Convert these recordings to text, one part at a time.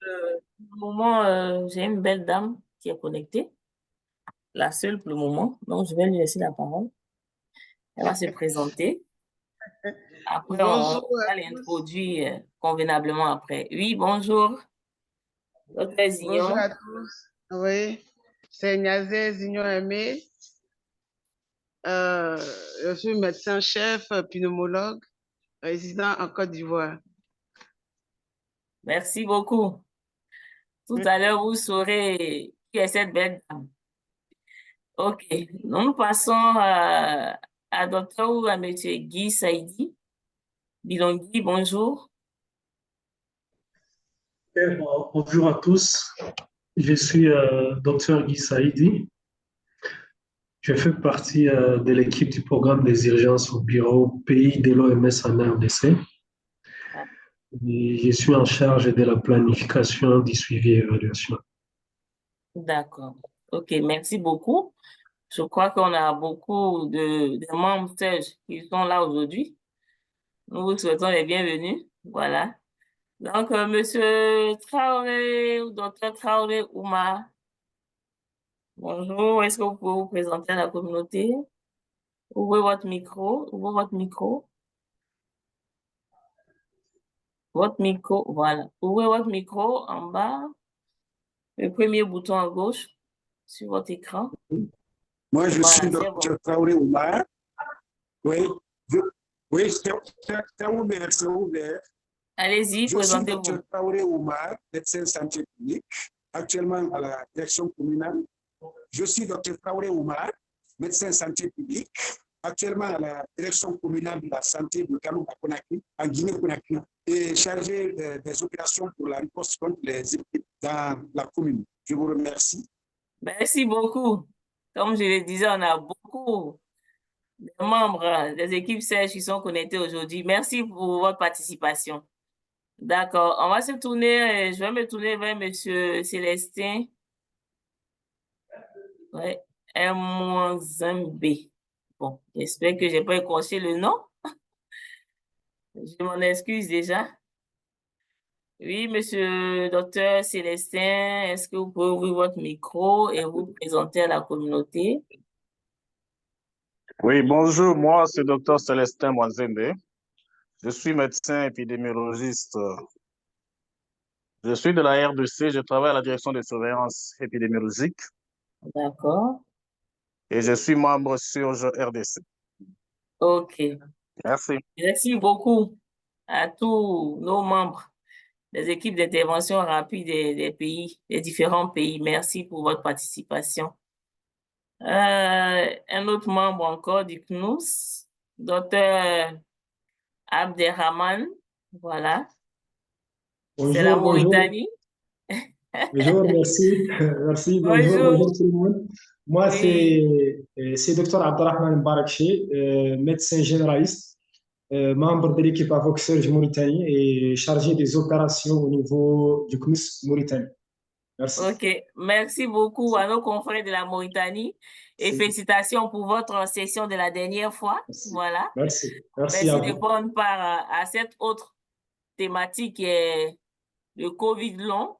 Pour le moment, j'ai une belle dame qui est connectée, la seule pour le moment. Donc, je vais lui laisser la parole. Elle va se présenter. Après, on Bonjour à va tous. l'introduire convenablement après. Oui, bonjour, docteur Bonjour Zignon. à tous. Oui, c'est Niazé Zignon Aimé. Euh, je suis médecin-chef, pneumologue, résident en Côte d'Ivoire. Merci beaucoup. Tout à l'heure, vous saurez qui est cette belle dame. OK. Nous passons à docteur ou à monsieur Guy Saïdi. Bilongui, bonjour. Bonjour à tous, je suis Dr Guy Saïdi. Je fais partie de l'équipe du programme des urgences au bureau pays de l'OMS en RDC. Et je suis en charge de la planification du suivi et évaluation. D'accord. OK, merci beaucoup. Je crois qu'on a beaucoup de membres SAGE qui sont là aujourd'hui. Nous vous souhaitons les bienvenus. Voilà. Donc, monsieur Traoré ou docteur Traoré Oumar, bonjour. Est-ce que vous pouvez vous présenter à la communauté? Ouvrez votre micro. Ouvrez votre micro. Votre micro, voilà. Ouvrez votre micro en bas. Le premier bouton à gauche sur votre écran. Moi, je Voilà, suis c'est bon. Dr Traoré Oumar. Oui, oui, c'est ouvert, c'est ouvert. Allez-y, Je suis présentez-vous. Dr Traoré Oumar, médecin santé publique, actuellement à la direction communale. Je suis Dr Traoré Oumar, médecin santé publique, actuellement à la direction communale de la santé de Kalouba-Conakry, en Guinée-Conakry, et chargé des opérations pour la riposte contre les épidémies dans la commune. Je vous remercie. Merci beaucoup. Comme je le disais, on a beaucoup de membres des équipes SAGE qui sont connectés aujourd'hui. Merci pour votre participation. D'accord. On va se tourner, je vais me tourner vers monsieur Célestin. Ouais. M-B. Bon, j'espère que j'ai pas écorché le nom. Je m'en excuse déjà. Oui, monsieur docteur Célestin, est-ce que vous pouvez ouvrir votre micro et vous présenter à la communauté? Oui, bonjour, moi c'est Dr Célestin Mwanzembe. Je suis médecin épidémiologiste. Je suis de la RDC, je travaille à la direction de surveillance épidémiologique D'accord. et je suis membre sur RDC. OK. Merci. Merci beaucoup à tous nos membres des équipes d'intervention rapide des pays, des différents pays. Merci pour votre participation. Un autre membre encore du CNUS, docteur Abderrahman, voilà. C'est la Bonjour, bonjour. Mauritanie. Bonjour, merci. Merci, bonjour, Bonjour. bonjour tout le monde. Moi, Oui, c'est Dr Abdelrahman Barakchi, médecin généraliste, membre de l'équipe Avoc Surge Mauritanie et chargé des opérations au niveau du CNUS Mauritanie. Merci. OK. Merci beaucoup à nos confrères de la Mauritanie et Merci. félicitations pour votre session de la dernière fois. Merci. Voilà. Merci. Merci à Merci de vous. prendre part à cette autre thématique qui est le Covid long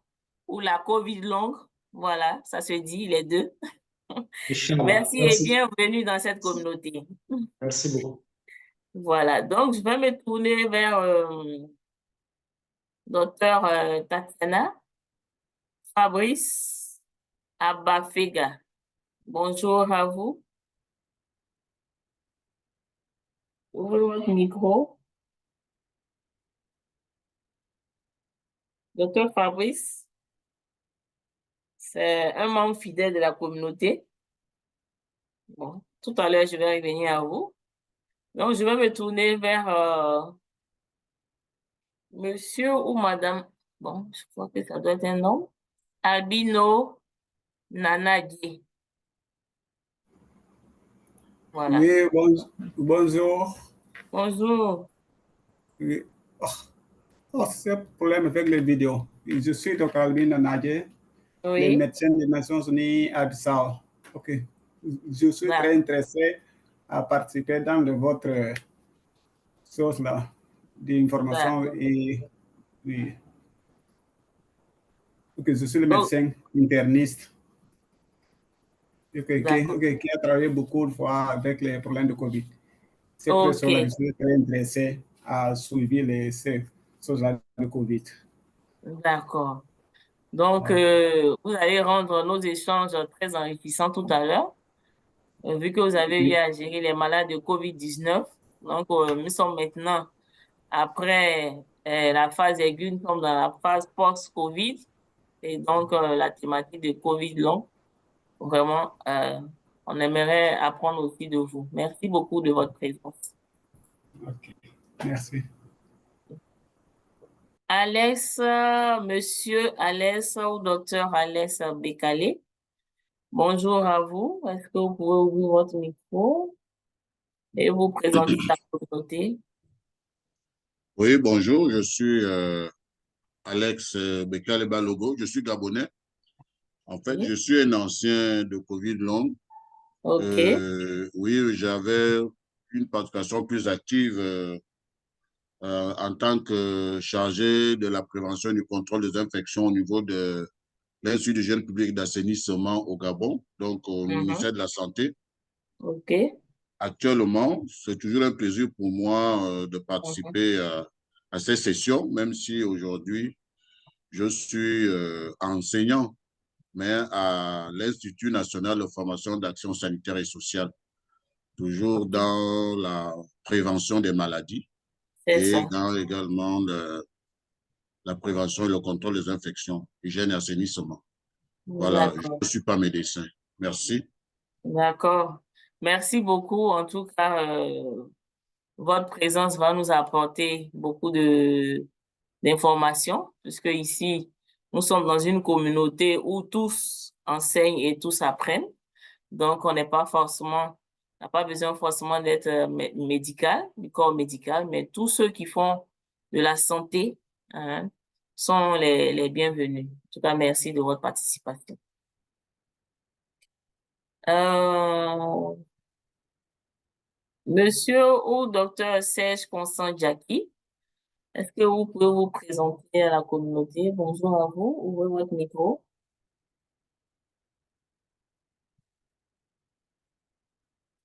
ou la Covid longue. Voilà, ça se dit les deux. Inch'Allah. Merci et Merci. bienvenue dans cette communauté. Merci beaucoup. Voilà, donc je vais me tourner vers docteur Tatiana Fabrice Abafega. Bonjour à vous. Ouvrez votre micro. Docteur Fabrice, c'est un membre fidèle de la communauté. Bon, tout à l'heure, je vais revenir à vous. Donc, je vais me tourner vers monsieur ou madame, bon, je crois que ça doit être un nom, Albino Nanadi. Voilà. Oui, bonjour. Bonjour. Oui. C'est un problème avec les vidéos. Je suis Dr. Albin Nadje, le Oui, médecin des Nations Unies à Bissau. OK. Je suis très intéressé à participer dans votre source là d'information d'accord. et oui. Ok, je suis le Oh, médecin interniste d'accord. qui a travaillé beaucoup de fois avec les problèmes de Covid. C'est pour Ok, cela que je suis très intéressé à suivre ce genre de Covid. d'accord. Donc, Ouais. vous allez rendre nos échanges très enrichissants tout à l'heure, vu que vous avez eu à gérer les malades de COVID-19. Donc, nous sommes maintenant après la phase aiguë, nous sommes dans la phase post-COVID. Et donc, la thématique de COVID long, vraiment, on aimerait apprendre aussi de vous. Merci beaucoup de votre présence. Ok, merci. Alex, monsieur Alex ou docteur Alex Bécalé, bonjour à vous. Est-ce que vous pouvez ouvrir votre micro et vous présenter la communauté? Oui, bonjour, je suis Alex Bekale Balogo, je suis Gabonais. En fait, je Oui. suis un ancien de COVID long. OK. Oui, j'avais une participation plus active en tant que chargé de la prévention et du contrôle des infections au niveau de l'Institut d'hygiène publique d'assainissement au Gabon, donc au Mhm. ministère de la Santé. OK. Actuellement, c'est toujours un plaisir pour moi de Mhm. participer à ces sessions, même si aujourd'hui, je suis enseignant, mais à l'Institut national de formation d'action sanitaire et sociale, toujours OK. dans la prévention des maladies C'est et ça. dans également la prévention et le contrôle des infections, hygiène et assainissement. Voilà, je D'accord. ne suis pas médecin. Merci. D'accord. Merci beaucoup. En tout cas, votre présence va nous apporter beaucoup d'informations, puisque ici, nous sommes dans une communauté où tous enseignent et tous apprennent. Donc, on n'est pas forcément, on n'a pas besoin forcément d'être médical, du corps médical, mais tous ceux qui font de la santé, hein, sont les bienvenus. En tout cas, merci de votre participation. Euh, Monsieur ou docteur Serge Constant Jackie, est-ce que vous pouvez vous présenter à la communauté? Bonjour à vous, ouvrez votre micro.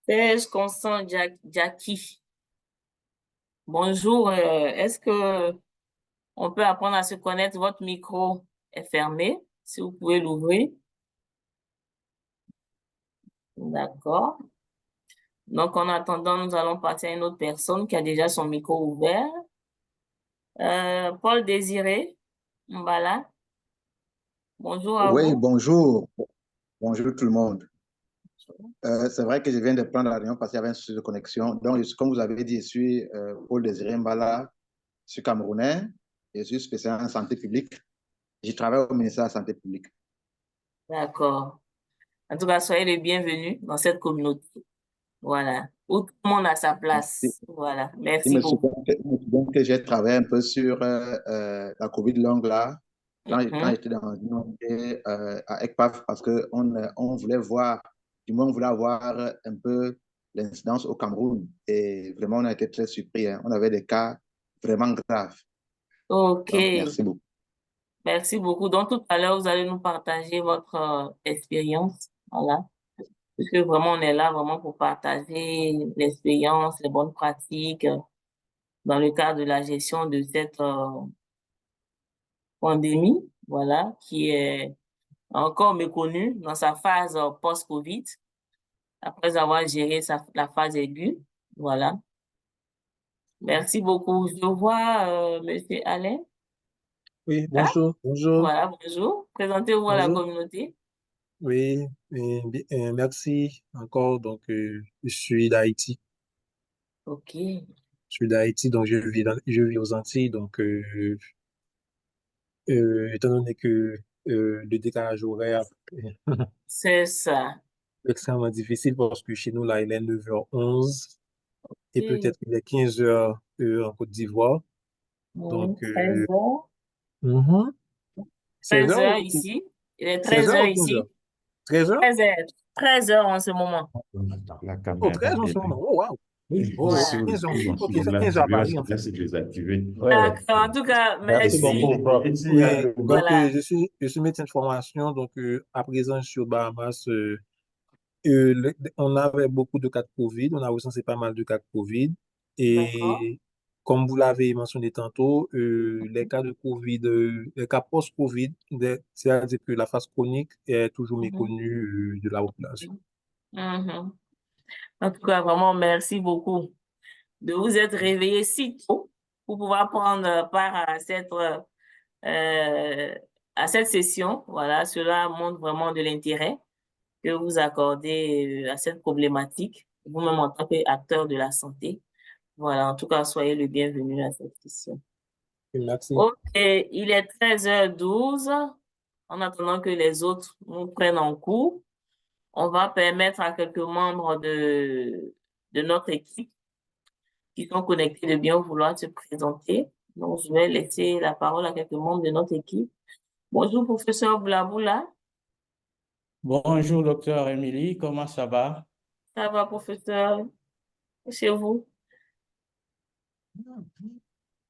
Serge Constant Jackie, bonjour. Est-ce que on peut apprendre à se connaître? Votre micro est fermé. Si vous pouvez l'ouvrir. D'accord. Donc, en attendant, nous allons passer à une autre personne qui a déjà son micro ouvert. Paul Désiré Mbala, bonjour à Oui, vous. bonjour. Bonjour tout le monde. C'est vrai que je viens de prendre la réunion parce qu'il y avait un souci de connexion. Donc, comme vous avez dit, je suis Paul Désiré Mbala, je suis camerounais, je suis spécialiste en santé publique. Je travaille au ministère de la Santé publique. D'accord. En tout cas, soyez les bienvenus dans cette communauté. Voilà. Où tout le monde a sa Merci. place. Voilà. Il Merci me beaucoup. souvient que j'ai travaillé un peu sur la COVID longue là, quand Mhm. j'étais dans une ONG à ECPAF, parce qu'on voulait voir, du moins on voulait avoir un peu l'incidence au Cameroun. Et vraiment, on a été très surpris. Hein. On avait des cas vraiment graves. OK. Donc, merci beaucoup. Merci beaucoup. Donc, tout à l'heure, vous allez nous partager votre expérience. Voilà. Puisque vraiment, on est là vraiment pour partager l'expérience, les bonnes pratiques dans le cadre de la gestion de cette pandémie, voilà, qui est encore méconnue dans sa phase post-Covid, après avoir géré la phase aiguë. Voilà. Merci beaucoup. Je vois Monsieur Alain. Oui, Ah, bonjour, bonjour, voilà, bonjour. Présentez-vous à la bonjour. communauté. Oui, merci encore. Donc, je suis d'Haïti. OK. Je suis d'Haïti, donc je vis aux Antilles. Donc, étant donné que le décalage horaire est C'est ça. extrêmement difficile parce que chez nous, là, il est 9h11 et OK. peut-être il est 15h en Côte d'Ivoire. Donc, 13 heures. mhm. 13 16h heures ou ici. Il est 13 16h heures ou 15h? ici. 13h? 13 heures. 13 heures en ce moment. Oh, 13 en ce moment. Oh, wow. Oh, Voilà. 15 heures. Ok, c'est 15 heures à Paris, en fait. D'accord. En tout cas, Merci merci. beaucoup, prof. Oui, donc, Voilà. je suis médecin de formation, donc à présent, je suis aux Bahamas. On avait beaucoup de cas de Covid, on a recensé pas mal de cas de Covid. D'accord. Et comme vous l'avez mentionné tantôt, les cas de Covid, les cas post-Covid, c'est-à-dire que la phase chronique est toujours Mhm. méconnue de la population. Mhm. En tout cas, vraiment, merci beaucoup de vous être réveillé si tôt pour pouvoir prendre part à cette session. Voilà, cela montre vraiment de l'intérêt que vous accordez à cette problématique, vous-même en tant qu'acteur de la santé. Voilà, en tout cas, soyez le bienvenu à cette session. Merci. OK, il est 13h12. En attendant que les autres nous prennent en cours, on va permettre à quelques membres de notre équipe qui sont connectés de bien vouloir se présenter. Donc, je vais laisser la parole à quelques membres de notre équipe. Bonjour, professeur Blaboula. Bonjour, docteur Émilie, comment ça va? Ça va, professeur? Chez vous?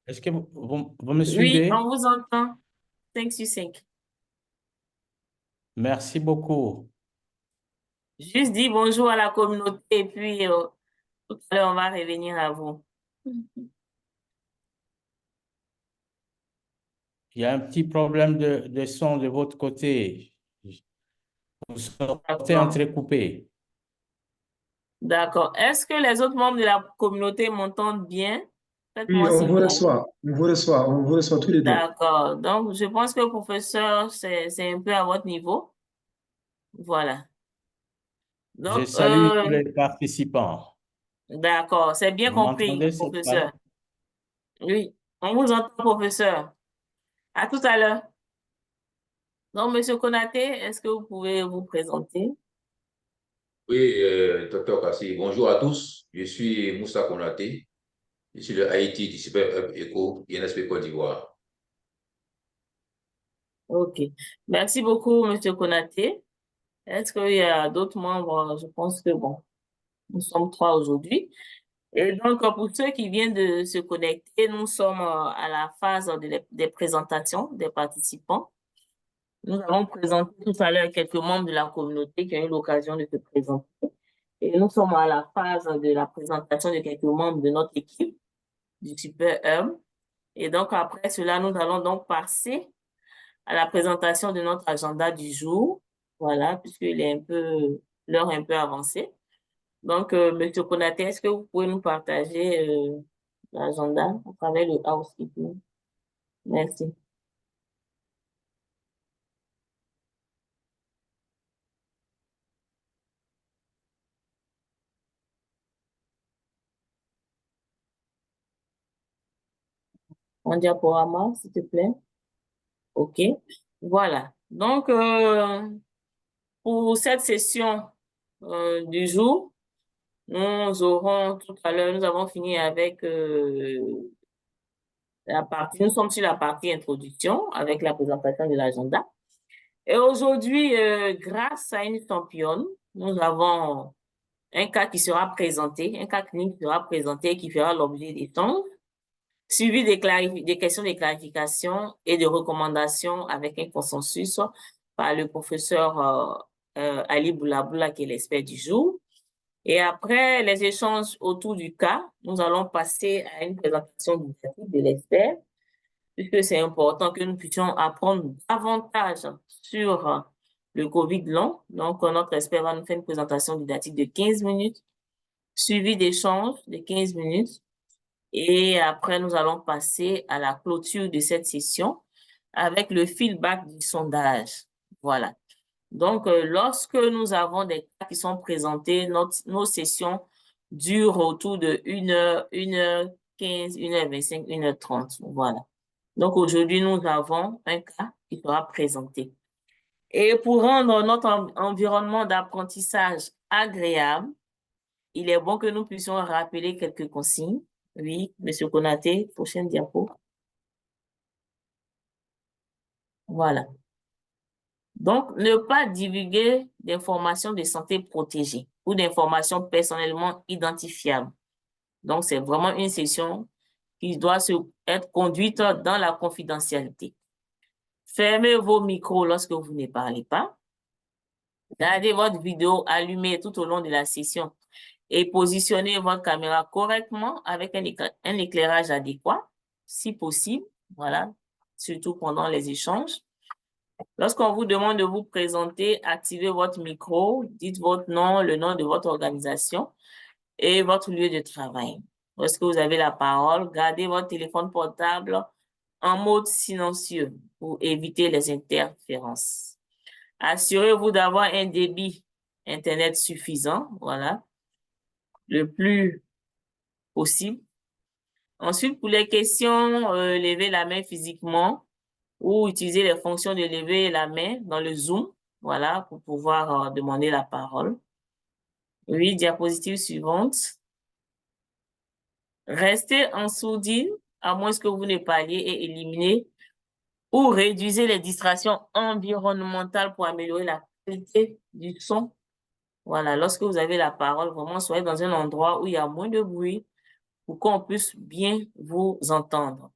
Est-ce que vous me Oui, suivez? on vous entend. 5 sur 5. Merci beaucoup. Juste dis bonjour à la communauté et puis tout à l'heure, on va revenir à vous. Il y a un petit problème de son de votre côté. Vous sortez D'accord. entrecoupé. D'accord. Est-ce que les autres membres de la communauté m'entendent bien? Oui, Faites-moi on vous signe. reçoit, on vous reçoit tous les deux. D'accord. Donc, je pense que le professeur, c'est un peu à votre niveau. Voilà. Je Donc, salue tous les participants. d'accord. C'est bien Vous compris, m'entendez cette fois? professeur. Oui, on vous entend, professeur. À tout à l'heure. Donc, Monsieur Konaté, est-ce que vous pouvez vous présenter? Oui, docteur Kassi, bonjour à tous. Je suis Moussa Konaté. Je suis le Haïti du Super Hub Eco INSP Côte d'Ivoire. OK. Merci beaucoup, Monsieur Konaté. Est-ce qu'il y a d'autres membres? Je pense que bon, nous sommes 3 aujourd'hui. Et donc, pour ceux qui viennent de se connecter, nous sommes à la phase des présentations des participants. Nous avons présenté tout à l'heure quelques membres de la communauté qui ont eu l'occasion de se présenter. Et nous sommes à la phase de la présentation de quelques membres de notre équipe du Super Hub. Et donc, après cela, nous allons donc passer à la présentation de notre agenda du jour. Voilà, puisqu'il est l'heure un peu avancée. Donc, Monsieur Konaté, est-ce que vous pouvez nous partager l'agenda à travers le housekeeping? Merci. Un diaporama, s'il te plaît. OK. Voilà. Donc, pour cette session du jour, nous aurons tout à l'heure, nous avons fini avec nous sommes sur la partie introduction avec la présentation de l'agenda. Et aujourd'hui, grâce à une championne, nous avons un cas qui sera présenté, un cas clinique qui sera présenté et qui fera l'objet d'échanges, suivi des questions de clarification et de recommandations avec un consensus par le professeur Ali Boulaboula, qui est l'expert du jour. Et après les échanges autour du cas, nous allons passer à une présentation de l'expert, puisque c'est important que nous puissions apprendre davantage sur le COVID long. Donc, notre expert va nous faire une présentation didactique de 15 minutes, suivi d'échanges de 15 minutes. Et après, nous allons passer à la clôture de cette session avec le feedback du sondage. Voilà. Donc, lorsque nous avons des cas qui sont présentés, nos sessions durent autour de 1h, 1h15, 1h25, 1h30. Voilà. Donc, aujourd'hui, nous avons un cas qui sera présenté. Et pour rendre notre environnement d'apprentissage agréable, il est bon que nous puissions rappeler quelques consignes. Oui, Monsieur Konaté, prochaine diapo. Voilà. Donc, ne pas divulguer d'informations de santé protégées ou d'informations personnellement identifiables. Donc, c'est vraiment une session qui doit être conduite dans la confidentialité. Fermez vos micros lorsque vous ne parlez pas. Gardez votre vidéo allumée tout au long de la session et positionnez votre caméra correctement avec un éclairage adéquat, si possible, voilà, surtout pendant les échanges. Lorsqu'on vous demande de vous présenter, activez votre micro, dites votre nom, le nom de votre organisation et votre lieu de travail. Lorsque vous avez la parole, gardez votre téléphone portable en mode silencieux pour éviter les interférences. Assurez-vous d'avoir un débit Internet suffisant, voilà, le plus possible. Ensuite, pour les questions, levez la main physiquement ou utiliser les fonctions de lever la main dans le Zoom, voilà, pour pouvoir demander la parole. Oui, diapositive suivante. Restez en sourdine, à moins que vous ne parliez et éliminez ou réduisez les distractions environnementales pour améliorer la qualité du son. Voilà, lorsque vous avez la parole, vraiment, soyez dans un endroit où il y a moins de bruit pour qu'on puisse bien vous entendre.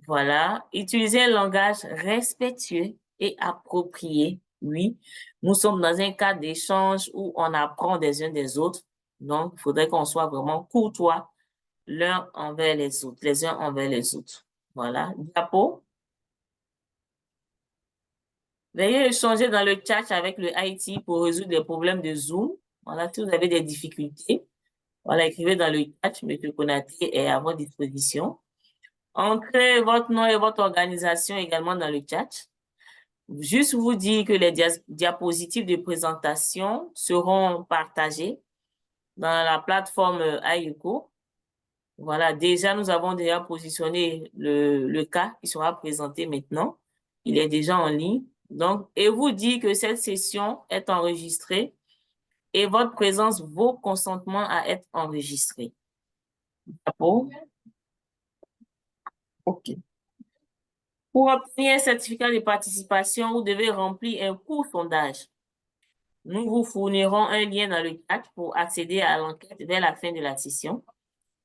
Voilà, utilisez un langage respectueux et approprié. Oui, nous sommes dans un cadre d'échange où on apprend des uns des autres. Donc, il faudrait qu'on soit vraiment courtois l'un envers les autres, les uns envers les autres. Voilà, diapo. Veuillez échanger dans le chat avec le IT pour résoudre les problèmes de Zoom. Voilà, si vous avez des difficultés, voilà, écrivez dans le chat, M. Konaté est à votre disposition. Entrez votre nom et votre organisation également dans le chat. Juste vous dire que les diapositives de présentation seront partagées dans la plateforme AIECO. Voilà, déjà, nous avons déjà positionné le cas qui sera présenté maintenant. Il est déjà en ligne. Donc, et vous dit que cette session est enregistrée et votre présence vaut consentement à être enregistrée. D'accord? OK. Pour obtenir un certificat de participation, vous devez remplir un court sondage. Nous vous fournirons un lien dans le chat pour accéder à l'enquête dès la fin de la session.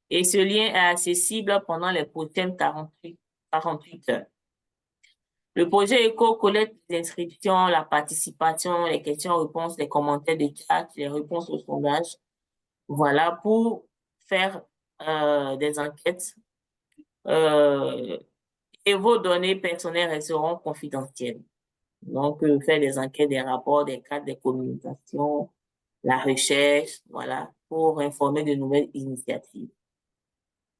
Et ce lien est accessible pendant les prochaines 48 heures. Le projet ECO collecte les inscriptions, la participation, les questions-réponses, les commentaires de chat, les réponses au sondage. Voilà, pour faire des enquêtes. Et vos données personnelles resteront confidentielles. Donc, faire des enquêtes, des rapports, des cadres, des communications, la recherche, voilà, pour informer de nouvelles initiatives.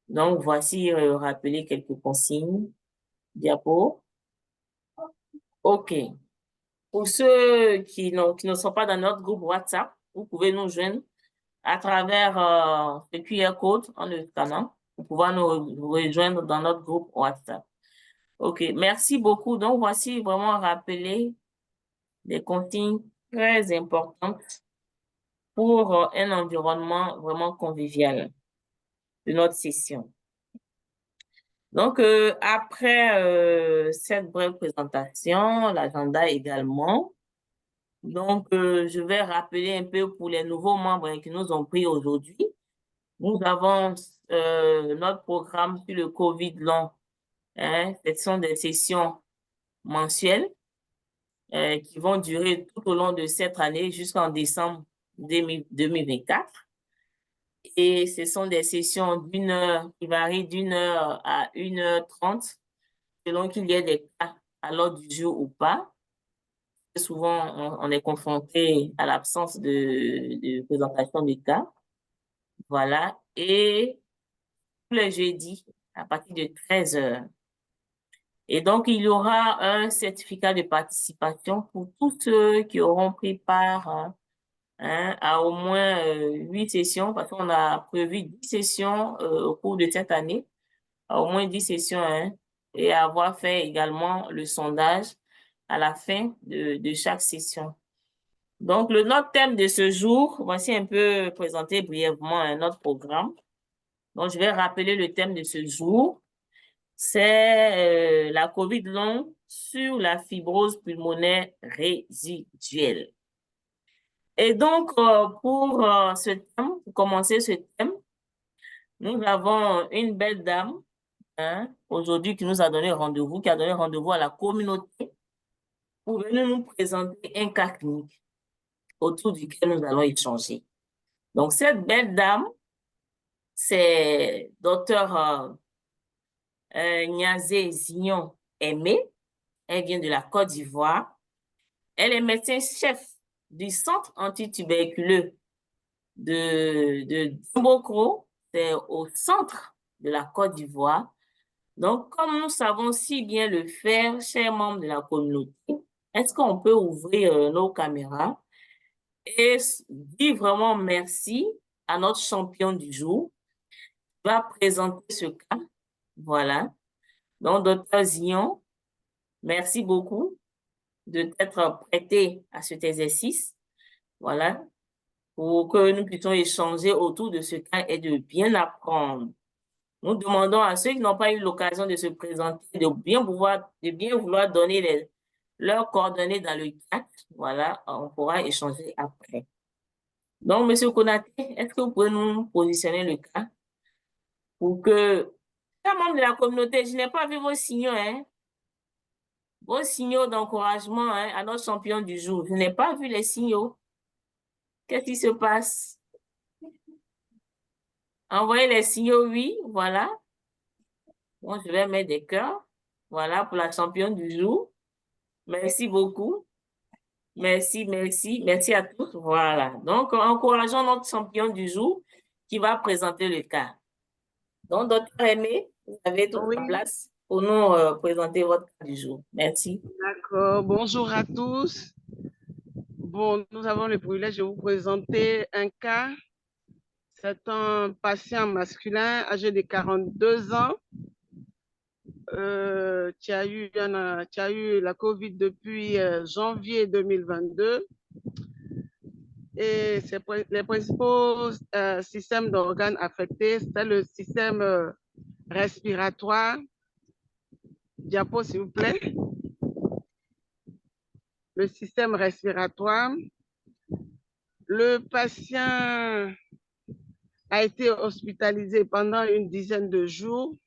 Donc, voici rappeler quelques consignes. Diapo. OK. Pour ceux qui ne sont pas dans notre groupe WhatsApp, vous pouvez nous joindre à travers le QR code en le scannant pour pouvoir nous rejoindre dans notre groupe WhatsApp. OK, merci beaucoup. Donc, voici vraiment rappeler des consignes très importantes pour un environnement vraiment convivial de notre session. Donc, après cette brève présentation, l'agenda également. Donc, je vais rappeler un peu pour les nouveaux membres qui nous ont pris aujourd'hui. Nous avons notre programme sur le COVID long. Hein, ce sont des sessions mensuelles qui vont durer tout au long de cette année jusqu'en décembre 2024. Et ce sont des sessions d'une heure qui varient d'1 heure à 1h30, selon qu'il y ait des cas à l'ordre du jour ou pas. Souvent, on est confronté à l'absence de présentation de cas. Voilà. Et tous les jeudis, à partir de 13 heures. Et donc, il y aura un certificat de participation pour tous ceux qui auront pris part à au moins 8 sessions, parce qu'on a prévu 10 sessions au cours de cette année, à au moins 10 sessions, et avoir fait également le sondage à la fin de chaque session. Donc, notre thème de ce jour, voici un peu présenter brièvement notre programme. Donc, je vais rappeler le thème de ce jour. C'est la COVID long sur la fibrose pulmonaire résiduelle. Et donc, pour ce thème, pour commencer ce thème, Nous avons une belle dame hein, aujourd'hui qui nous a donné rendez-vous, qui a donné rendez-vous à la communauté pour venir nous présenter un cas clinique autour duquel nous allons échanger. Donc, cette belle dame, c'est Dr Niazé Zignon Aimé. Elle vient de la Côte d'Ivoire. Elle est médecin-chef du centre antituberculeux de Dimbokro. C'est au centre de la Côte d'Ivoire. Donc, comme nous savons si bien le faire, chers membres de la communauté, est-ce qu'on peut ouvrir nos caméras et dire vraiment merci à notre champion du jour qui va présenter ce cas. Voilà. Donc, Dr Zignon, merci beaucoup de t'être prêté à cet exercice. Voilà. Pour que nous puissions échanger autour de ce cas et de bien apprendre. Nous demandons à ceux qui n'ont pas eu l'occasion de se présenter de bien vouloir donner leurs coordonnées dans le chat. Voilà, on pourra échanger après. Donc, M. Konaté, est-ce que vous pouvez nous positionner le cas pour que, chers membres de la communauté, je n'ai pas vu vos signaux, hein? Vos signaux d'encouragement hein, à notre champion du jour. Je n'ai pas vu les signaux. Qu'est-ce qui se passe? Envoyez les signaux, oui, voilà. Bon, je vais mettre des cœurs. Voilà pour la championne du jour. Merci beaucoup. Merci, merci. Merci à tous. Voilà. Donc, encourageons notre champion du jour qui va présenter le cas. Donc, Dr Aimé, vous avez toute la place pour nous présenter votre cas du jour. Merci. D'accord. Bonjour à tous. Bon, nous avons le privilège de vous présenter un cas. C'est un patient masculin âgé de 42 ans qui a eu la COVID depuis janvier 2022. Et les principaux systèmes d'organes affectés, c'est le système respiratoire. Diapo, s'il vous plaît. Le système respiratoire. Le patient a été hospitalisé pendant une dizaine de jours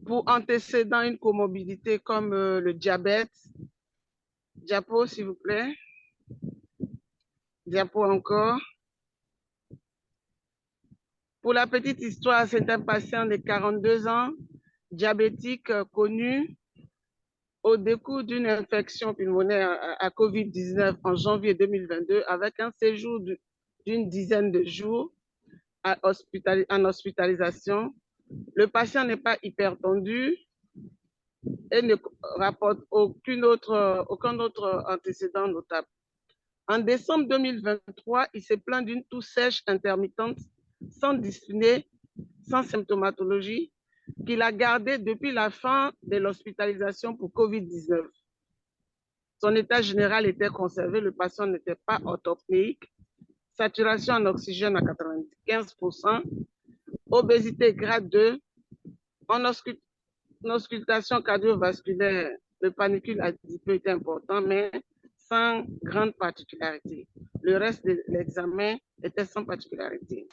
pour antécédents, une comorbidité comme le diabète. Diapo, s'il vous plaît. Diapo encore. Pour la petite histoire, c'est un patient de 42 ans, diabétique connu au décours d'une infection pulmonaire à COVID-19 en janvier 2022 avec un séjour d'une dizaine de jours en hospitalisation. Le patient n'est pas hypertendu et ne rapporte aucun autre antécédent notable. En décembre 2023, il s'est plaint d'une toux sèche intermittente sans dyspnée, sans symptomatologie, qu'il a gardée depuis la fin de l'hospitalisation pour COVID-19. Son état général était conservé, le patient n'était pas orthopnéique, saturation en oxygène à 95%, obésité grade 2, en auscultation cardiovasculaire, le panicule adipeux était important, mais sans grande particularité. Le reste de l'examen était sans particularité.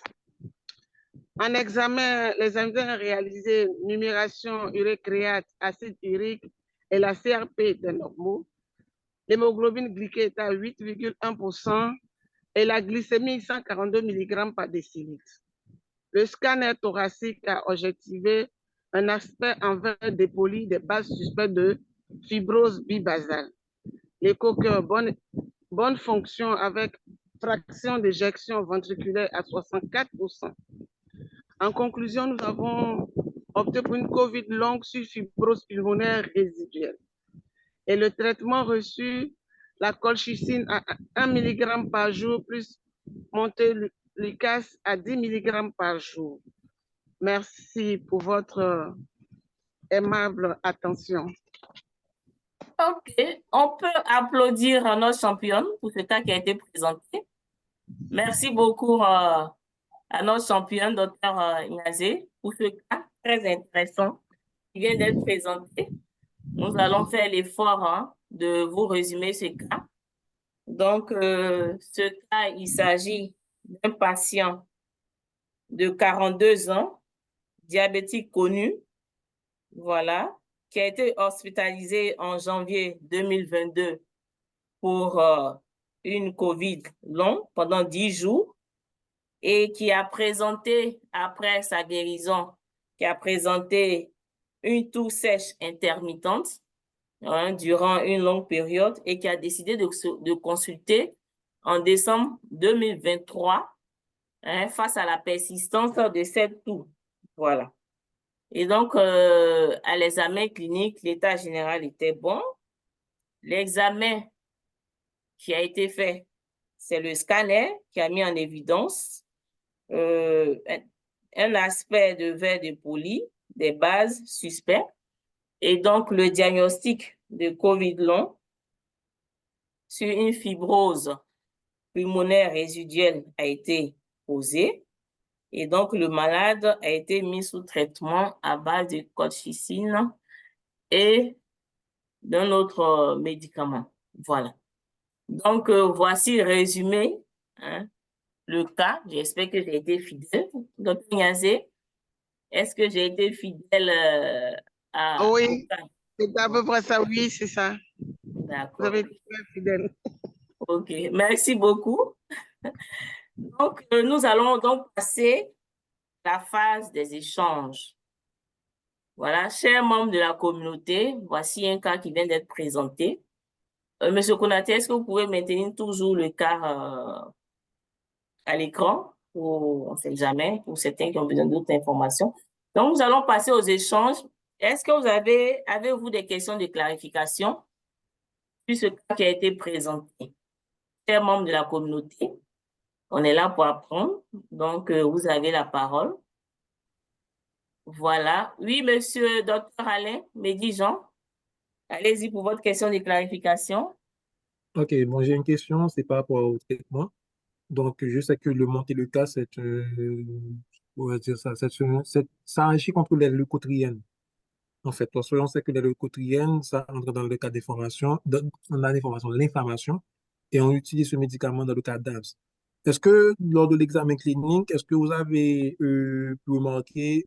En examen, les examens réalisés, numération urécréate, acide urique et la CRP étaient normaux. L'hémoglobine glyquée était à 8,1% et la glycémie 142 mg par décilitre. Le scanner thoracique a objectivé un aspect en verre dépoli des bases suspectes de fibrose bibasale. L'écho-cœur, bonne fonction avec fraction d'éjection ventriculaire à 64%. En conclusion, nous avons opté pour une COVID longue sur fibrose pulmonaire résiduelle. Et le traitement reçu, la colchicine à 1 mg par jour plus montelukast à 10 mg par jour. Merci pour votre aimable attention. OK, on peut applaudir notre championne pour ce cas qui a été présenté. Merci beaucoup à notre championne, Dr Niazé, pour ce cas très intéressant qui vient d'être présenté. Nous allons faire l'effort de vous résumer ce cas. Donc, ce cas, il s'agit d'un patient de 42 ans, diabétique connu, voilà, qui a été hospitalisé en janvier 2022 pour une COVID longue pendant 10 jours et qui a présenté, après sa guérison, qui a présenté une toux sèche intermittente durant une longue période et qui a décidé de consulter en décembre 2023 face à la persistance de cette toux. Voilà. Et donc, à l'examen clinique, l'état général était bon. L'examen qui a été fait, c'est le scanner qui a mis en évidence un aspect de verre de poli, des bases suspectes, et donc le diagnostic de COVID long sur une fibrose pulmonaire résiduelle a été posé, et donc le malade a été mis sous traitement à base de colchicine et d'un autre médicament. Voilà. Donc, voici résumé le cas. J'espère que j'ai été fidèle. Donc, Niazé, est-ce que j'ai été fidèle à... Oui, c'est à peu près ça. Oui, c'est ça. Vous D'accord. avez été très fidèle. OK. Merci beaucoup. Donc, nous allons donc passer à la phase des échanges. Voilà, chers membres de la communauté, voici un cas qui vient d'être présenté. Monsieur Konaté, est-ce que vous pouvez maintenir toujours le cas à l'écran pour, on ne sait jamais, pour certains qui ont besoin d'autres informations. Donc, nous allons passer aux échanges. Est-ce que avez-vous des questions de clarification sur ce cas qui a été présenté? Chers membres de la communauté, on est là pour apprendre. Donc, vous avez la parole. Voilà. Oui, monsieur Dr. Alain Médijan, allez-y pour votre question de clarification. Ok, bon, j'ai une question, c'est par rapport au traitement. Donc, je sais que le monter le cas, on va dire ça, ça agit contre les leucotriènes. En fait, parce qu'on sait que les leucotriènes, ça entre dans le cas d'information, l'inflammation, et on utilise ce médicament dans le cas d'ABS. Est-ce que lors de l'examen clinique, est-ce que vous avez pu remarquer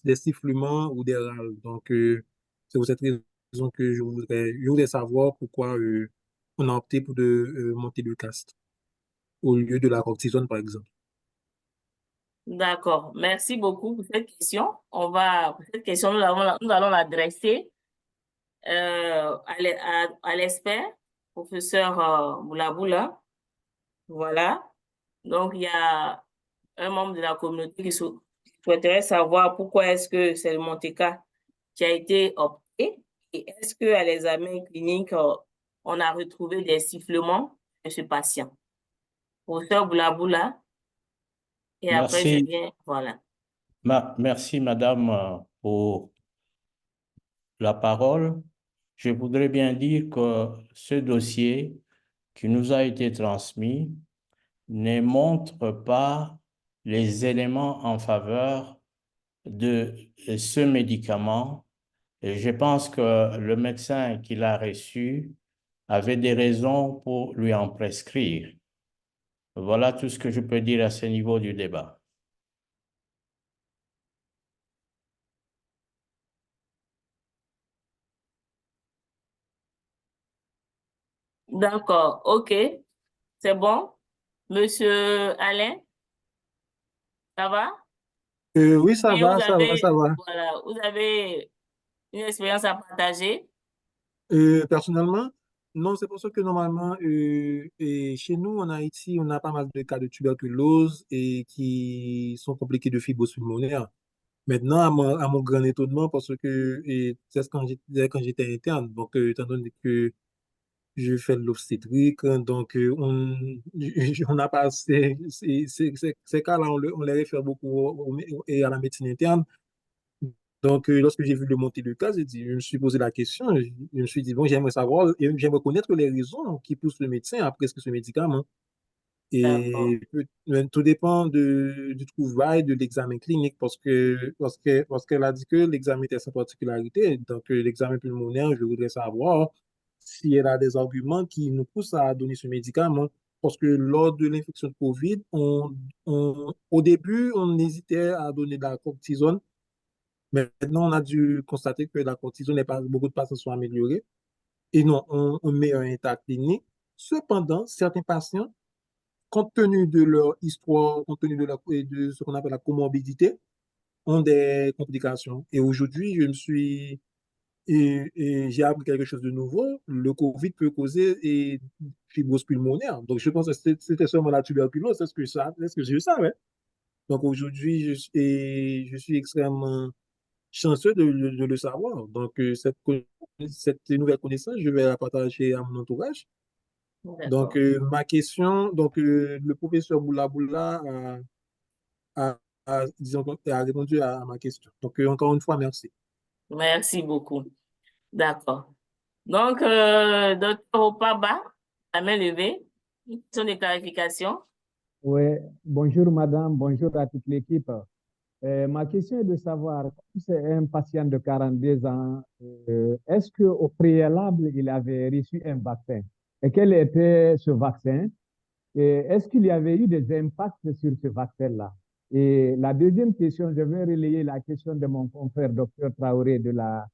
des sifflements ou des râles? Donc, c'est pour cette raison que je voudrais savoir pourquoi on a opté pour monter le cast au lieu de la cortisone, par exemple. D'accord. Merci beaucoup pour cette question. Pour cette question, nous allons l'adresser à l'expert, professeur Boulaboula. Voilà. Donc, il y a un membre de la communauté qui souhaiterait savoir pourquoi est-ce que c'est le Monte-Carlo qui a été opté et est-ce qu'à l'examen clinique, on a retrouvé des sifflements de ce patient. Professeur Boulaboula, et après je Merci, viens, voilà. merci madame pour la parole. Je voudrais bien dire que ce dossier qui nous a été transmis ne montre pas les éléments en faveur de ce médicament. Et je pense que le médecin qui l'a reçu avait des raisons pour lui en prescrire. Voilà tout ce que je peux dire à ce niveau du débat. D'accord, OK. C'est bon? Monsieur Alain, ça va? Oui, ça Oui, va, ça va, ça va. voilà, vous avez une expérience à partager? Personnellement, non, c'est pour ça que normalement, et chez nous en Haïti, on a pas mal de cas de tuberculose et qui sont compliqués de fibrose pulmonaire. Maintenant, à mon grand étonnement, parce que c'est ce quand j'étais interne, donc étant donné que je fais de l'obstétrique, donc on n'a pas ces cas-là, on les réfère beaucoup et à la médecine interne. Donc, lorsque j'ai vu le monter le cas, je me suis posé la question, je me suis dit, bon, j'aimerais savoir, j'aimerais connaître les raisons qui poussent le médecin à prescrire ce médicament. D'accord. Et tout dépend du trouvaille de l'examen clinique parce qu'elle a dit que l'examen était sans particularité. Donc, l'examen pulmonaire, je voudrais savoir si elle a des arguments qui nous poussent à donner ce médicament. parce que lors de l'infection de COVID, au début, on hésitait à donner de la cortisone. Mais maintenant, on a dû constater que la cortisone, beaucoup de patients sont améliorés. Et non, on met un état clinique. Cependant, certains patients, compte tenu de leur histoire, compte tenu de ce qu'on appelle la comorbidité, ont des complications. Et aujourd'hui, j'ai appris quelque chose de nouveau. Le COVID peut causer fibrose pulmonaire. Donc, je pense que c'était seulement la tuberculose. Est-ce que je savais? Donc, aujourd'hui, je suis extrêmement chanceux de le savoir. Donc, cette nouvelle connaissance, je vais la partager à mon entourage. Donc, D'accord. ma question, donc, le professeur Boula Boula disons, a répondu à ma question. Donc, encore une fois, merci. Merci beaucoup. D'accord. Donc, docteur Opaba, la main levée. Une question de clarification. Oui, bonjour madame, bonjour à toute l'équipe. Ma question est de savoir, comme c'est un patient de 42 ans, est-ce qu'au préalable, il avait reçu un vaccin? Et quel était ce vaccin? Et est-ce qu'il y avait eu des impacts sur ce vaccin-là? Et la deuxième question, je vais relayer la question de mon confrère docteur Traoré de la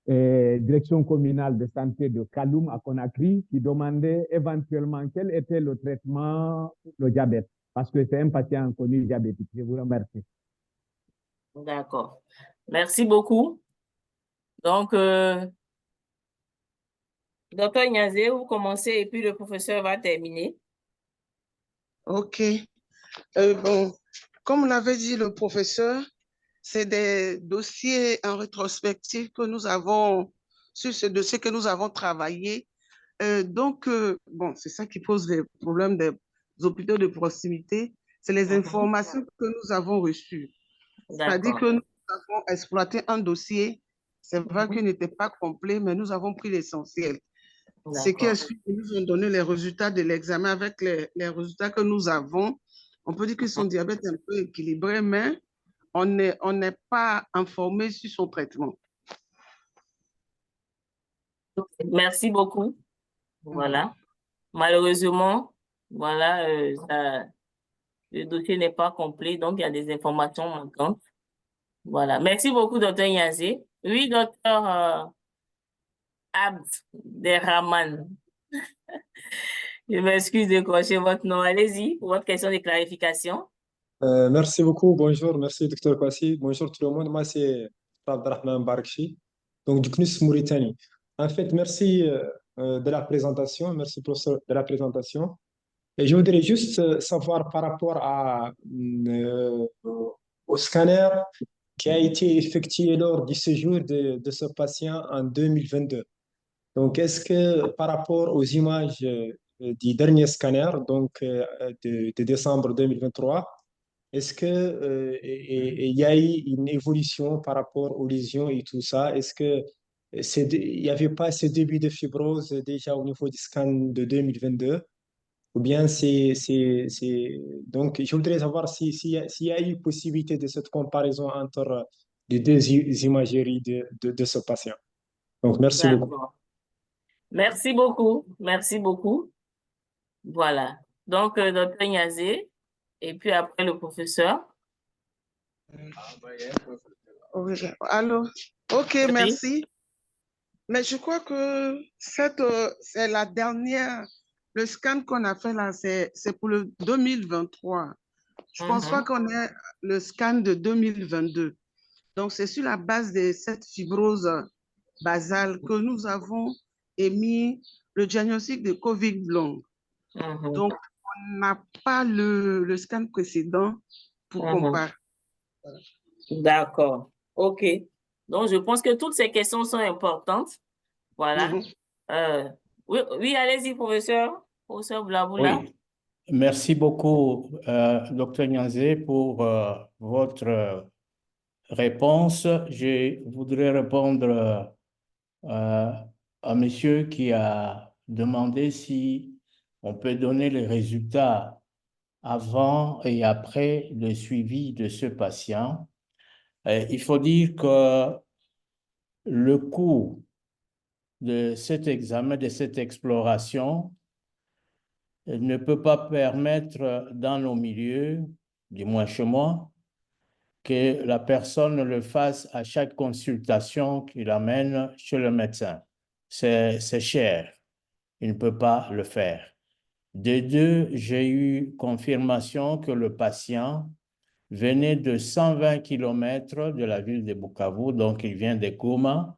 direction communale de santé de Kaloum à Conakry, qui demandait éventuellement quel était le traitement pour le diabète, parce que c'est un patient connu diabétique. Je vous remercie. D'accord. Merci beaucoup. Donc, docteur Ignazé, vous commencez et puis le professeur va terminer. OK. Bon, comme l'avait dit le professeur, c'est des dossiers en rétrospective que nous avons, sur ce dossier que nous avons travaillé. Bon, c'est ça qui pose les problèmes des hôpitaux de proximité. C'est les informations que nous avons reçues. C'est-à-dire que nous avons exploité un dossier. C'est vrai qu'il n'était pas complet, mais nous avons pris l'essentiel. Ce qui est sûr, ils nous ont donné les résultats de l'examen avec les résultats que nous avons. On peut dire que son diabète est un peu équilibré, mais on n'est pas informé sur son traitement. Merci beaucoup. Voilà. Malheureusement, voilà, le dossier n'est pas complet, donc il y a des informations manquantes. Voilà. Merci beaucoup, docteur Ignazé. Oui, docteur Abd Derrahman. Je m'excuse de cocher votre nom. Allez-y pour votre question de clarification. Merci beaucoup, bonjour, merci docteur Kwasi, bonjour tout le monde, moi c'est Abdelrahman Barakchi, donc du CNUS Mauritanie. En fait, merci de la présentation, merci professeur de la présentation. Et je voudrais juste savoir par rapport au scanner qui a été effectué lors du séjour de ce patient en 2022. Donc, est-ce que par rapport aux images du dernier scanner, donc de décembre 2023, est-ce que il y a eu une évolution par rapport aux lésions et tout ça? Est-ce que il n'y avait pas ce début de fibrose déjà au niveau du scan de 2022? Ou bien Donc, je voudrais savoir s'il y a eu possibilité de cette comparaison entre les deux imageries de ce patient. Donc, merci beaucoup. D'accord. Merci beaucoup. Merci beaucoup. Voilà. Donc, docteur Ignazé, et puis après le professeur. Oui. Allô? OK, merci. Mais je crois que c'est la dernière, le scan qu'on a fait là, c'est pour le 2023. Je ne pense pas qu'on ait le scan de 2022. Donc, c'est sur la base de cette fibrose basale que nous avons émis le diagnostic de COVID long. Donc, on n'a pas le scan précédent pour comparer. D'accord. OK. Donc, je pense que toutes ces questions sont importantes. Voilà. Oui, oui, allez-y, professeur. Professeur Blaboula. Oui. Merci beaucoup, docteur Nianzé, pour votre réponse. Je voudrais répondre à monsieur qui a demandé si on peut donner les résultats avant et après le suivi de ce patient. Il faut dire que le coût de cet examen, de cette exploration, ne peut pas permettre dans nos milieux, du moins chez moi, que la personne le fasse à chaque consultation qu'il amène chez le médecin. C'est cher. Il ne peut pas le faire. De deux, j'ai eu confirmation que le patient venait de 120 km de la ville de Bukavu, donc il vient de Goma,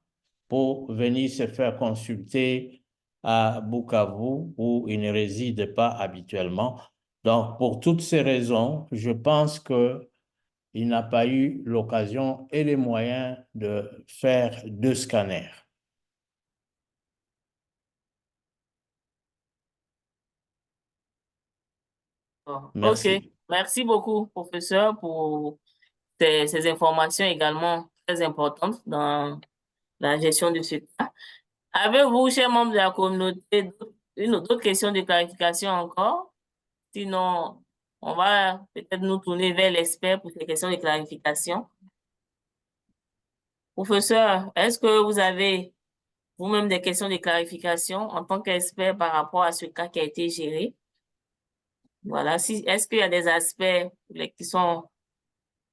pour venir se faire consulter à Bukavu, où il ne réside pas habituellement. Donc, pour toutes ces raisons, je pense qu'il n'a pas eu l'occasion et les moyens de faire 2 scanners. Bon, OK. Merci. Merci beaucoup, professeur, pour ces informations également très importantes dans la gestion de ce cas. Avez-vous, chers membres de la communauté, une autre question de clarification encore? Sinon, on va peut-être nous tourner vers l'expert pour ces questions de clarification. Professeur, est-ce que vous avez vous-même des questions de clarification en tant qu'expert par rapport à ce cas qui a été géré? Voilà. Est-ce qu'il y a des aspects qui sont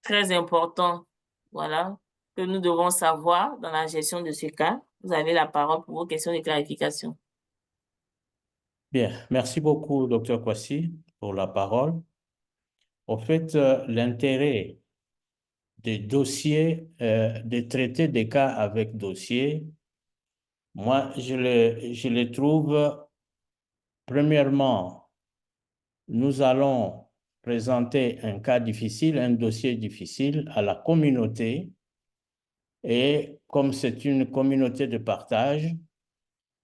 très importants, voilà, que nous devons savoir dans la gestion de ce cas? Vous avez la parole pour vos questions de clarification. Bien, merci beaucoup, Dr. Kwasi, pour la parole. En fait, l'intérêt des dossiers, de traiter des cas avec dossier, moi, je les trouve, premièrement, nous allons présenter un cas difficile, un dossier difficile à la communauté, et comme c'est une communauté de partage,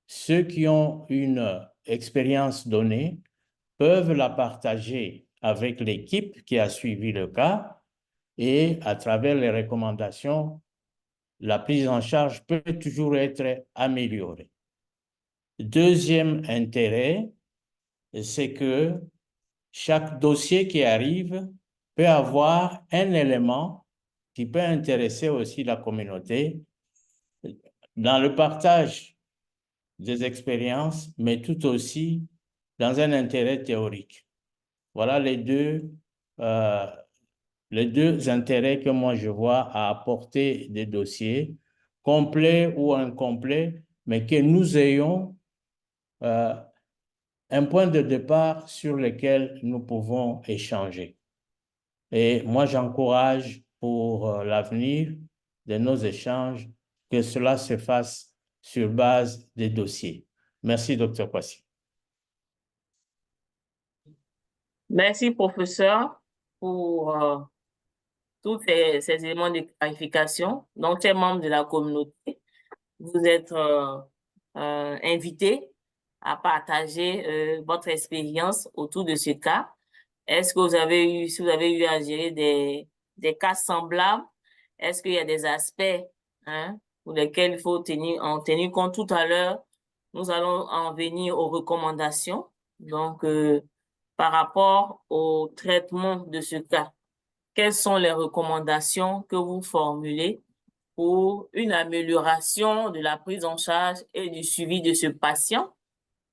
ceux qui ont une expérience donnée peuvent la partager avec l'équipe qui a suivi le cas, et à travers les recommandations, la prise en charge peut toujours être améliorée. Deuxième intérêt, c'est que chaque dossier qui arrive peut avoir un élément qui peut intéresser aussi la communauté dans le partage des expériences, mais tout aussi dans un intérêt théorique. Voilà les deux intérêts que moi je vois à apporter des dossiers, complets ou incomplets, mais que nous ayons un point de départ sur lequel nous pouvons échanger. Et moi, j'encourage pour l'avenir de nos échanges que cela se fasse sur base des dossiers. Merci, Dr. Kwasi. Merci, professeur, pour tous ces éléments de clarification. Donc, chers membres de la communauté, vous êtes invités à partager votre expérience autour de ce cas. Est-ce que si vous avez eu à gérer des cas semblables, est-ce qu'il y a des aspects pour lesquels il faut tenir compte? Tout à l'heure, nous allons en venir aux recommandations. Donc, par rapport au traitement de ce cas, quelles sont les recommandations que vous formulez pour une amélioration de la prise en charge et du suivi de ce patient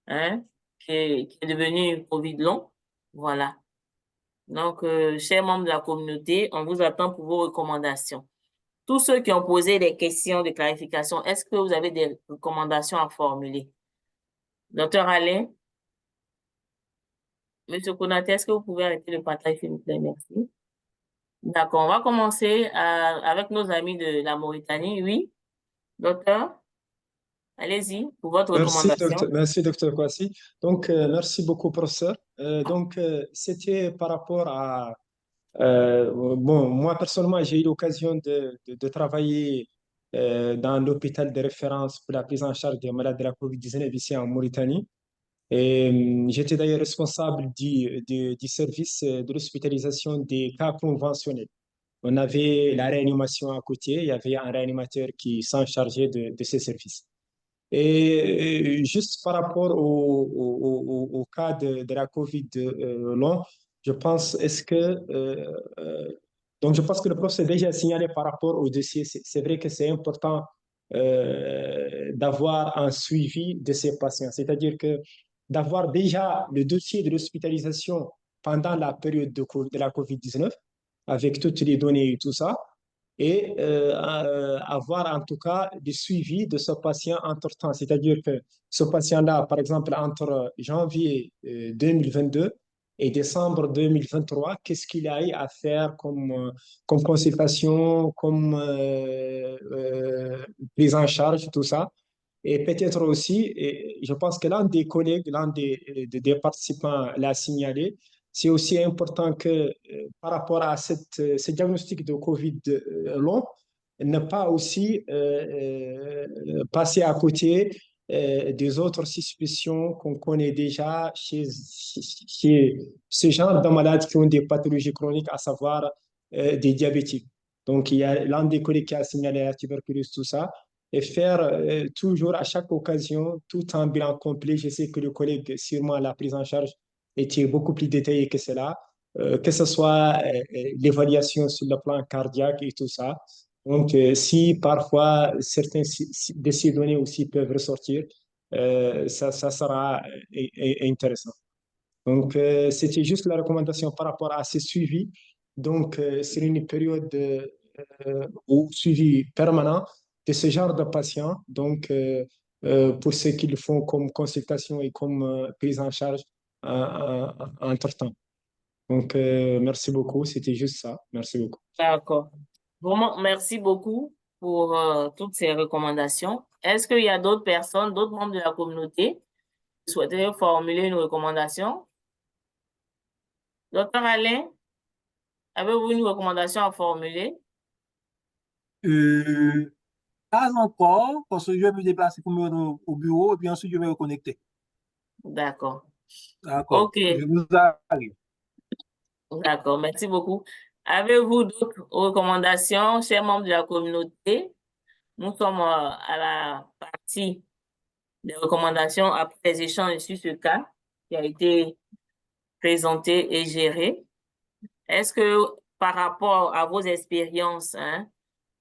qui est devenu COVID long? Voilà. Donc, chers membres de la communauté, on vous attend pour vos recommandations. Tous ceux qui ont posé des questions de clarification, est-ce que vous avez des recommandations à formuler? Docteur Alain? Monsieur Konaté, est-ce que vous pouvez arrêter le partage, s'il vous plaît? Merci. D'accord, on va commencer avec nos amis de la Mauritanie. Oui, docteur, allez-y pour votre recommandation. Merci, docteur Kwasi. Donc, merci beaucoup, professeur. C'était par rapport à... moi, personnellement, j'ai eu l'occasion de travailler dans l'hôpital de référence pour la prise en charge des malades de la COVID-19 ici en Mauritanie. Et j'étais d'ailleurs responsable du service de l'hospitalisation des cas conventionnels. On avait la réanimation à côté, il y avait un réanimateur qui s'en chargeait de ces services. Et juste par rapport au cas de la COVID long, je pense, donc je pense que le professeur a déjà signalé par rapport au dossier, c'est vrai que c'est important d'avoir un suivi de ces patients. C'est-à-dire que d'avoir déjà le dossier de l'hospitalisation pendant la période de la COVID-19, avec toutes les données et tout ça, et avoir en tout cas des suivis de ce patient entre-temps. C'est-à-dire que ce patient-là, par exemple, entre janvier 2022 et décembre 2023, qu'est-ce qu'il a eu à faire comme consultation, comme prise en charge, tout ça. Et peut-être aussi, et je pense que l'un des collègues, l'un des participants l'a signalé, c'est aussi important que par rapport à ce diagnostic de COVID long, ne pas aussi passer à côté des autres suspicions qu'on connaît déjà chez ce genre de malades qui ont des pathologies chroniques, à savoir des diabétiques. Donc, il y a l'un des collègues qui a signalé la tuberculose, tout ça, et faire toujours à chaque occasion tout un bilan complet. Je sais que le collègue, sûrement, la prise en charge était beaucoup plus détaillée que cela, que ce soit l'évaluation sur le plan cardiaque et tout ça. Donc, si parfois certains de ces données aussi peuvent ressortir, ça sera intéressant. Donc, c'était juste la recommandation par rapport à ce suivi. Donc, c'est une période ou suivi permanent de ce genre de patients. Donc, pour ce qu'ils font comme consultation et comme prise en charge entre-temps. Donc, merci beaucoup. C'était juste ça. Merci beaucoup. D'accord. Vraiment, merci beaucoup pour toutes ces recommandations. Est-ce qu'il y a d'autres personnes, d'autres membres de la communauté qui souhaiteraient formuler une recommandation? Docteur Alain, avez-vous une recommandation à formuler? Pas encore, parce que je vais me déplacer pour me rendre au bureau et puis ensuite je vais reconnecter. D'accord. D'accord. OK. Je vous arrive. D'accord, merci beaucoup. Avez-vous d'autres recommandations, chers membres de la communauté? Nous sommes à la partie des recommandations après les échanges sur ce cas qui a été présenté et géré. Est-ce que par rapport à vos expériences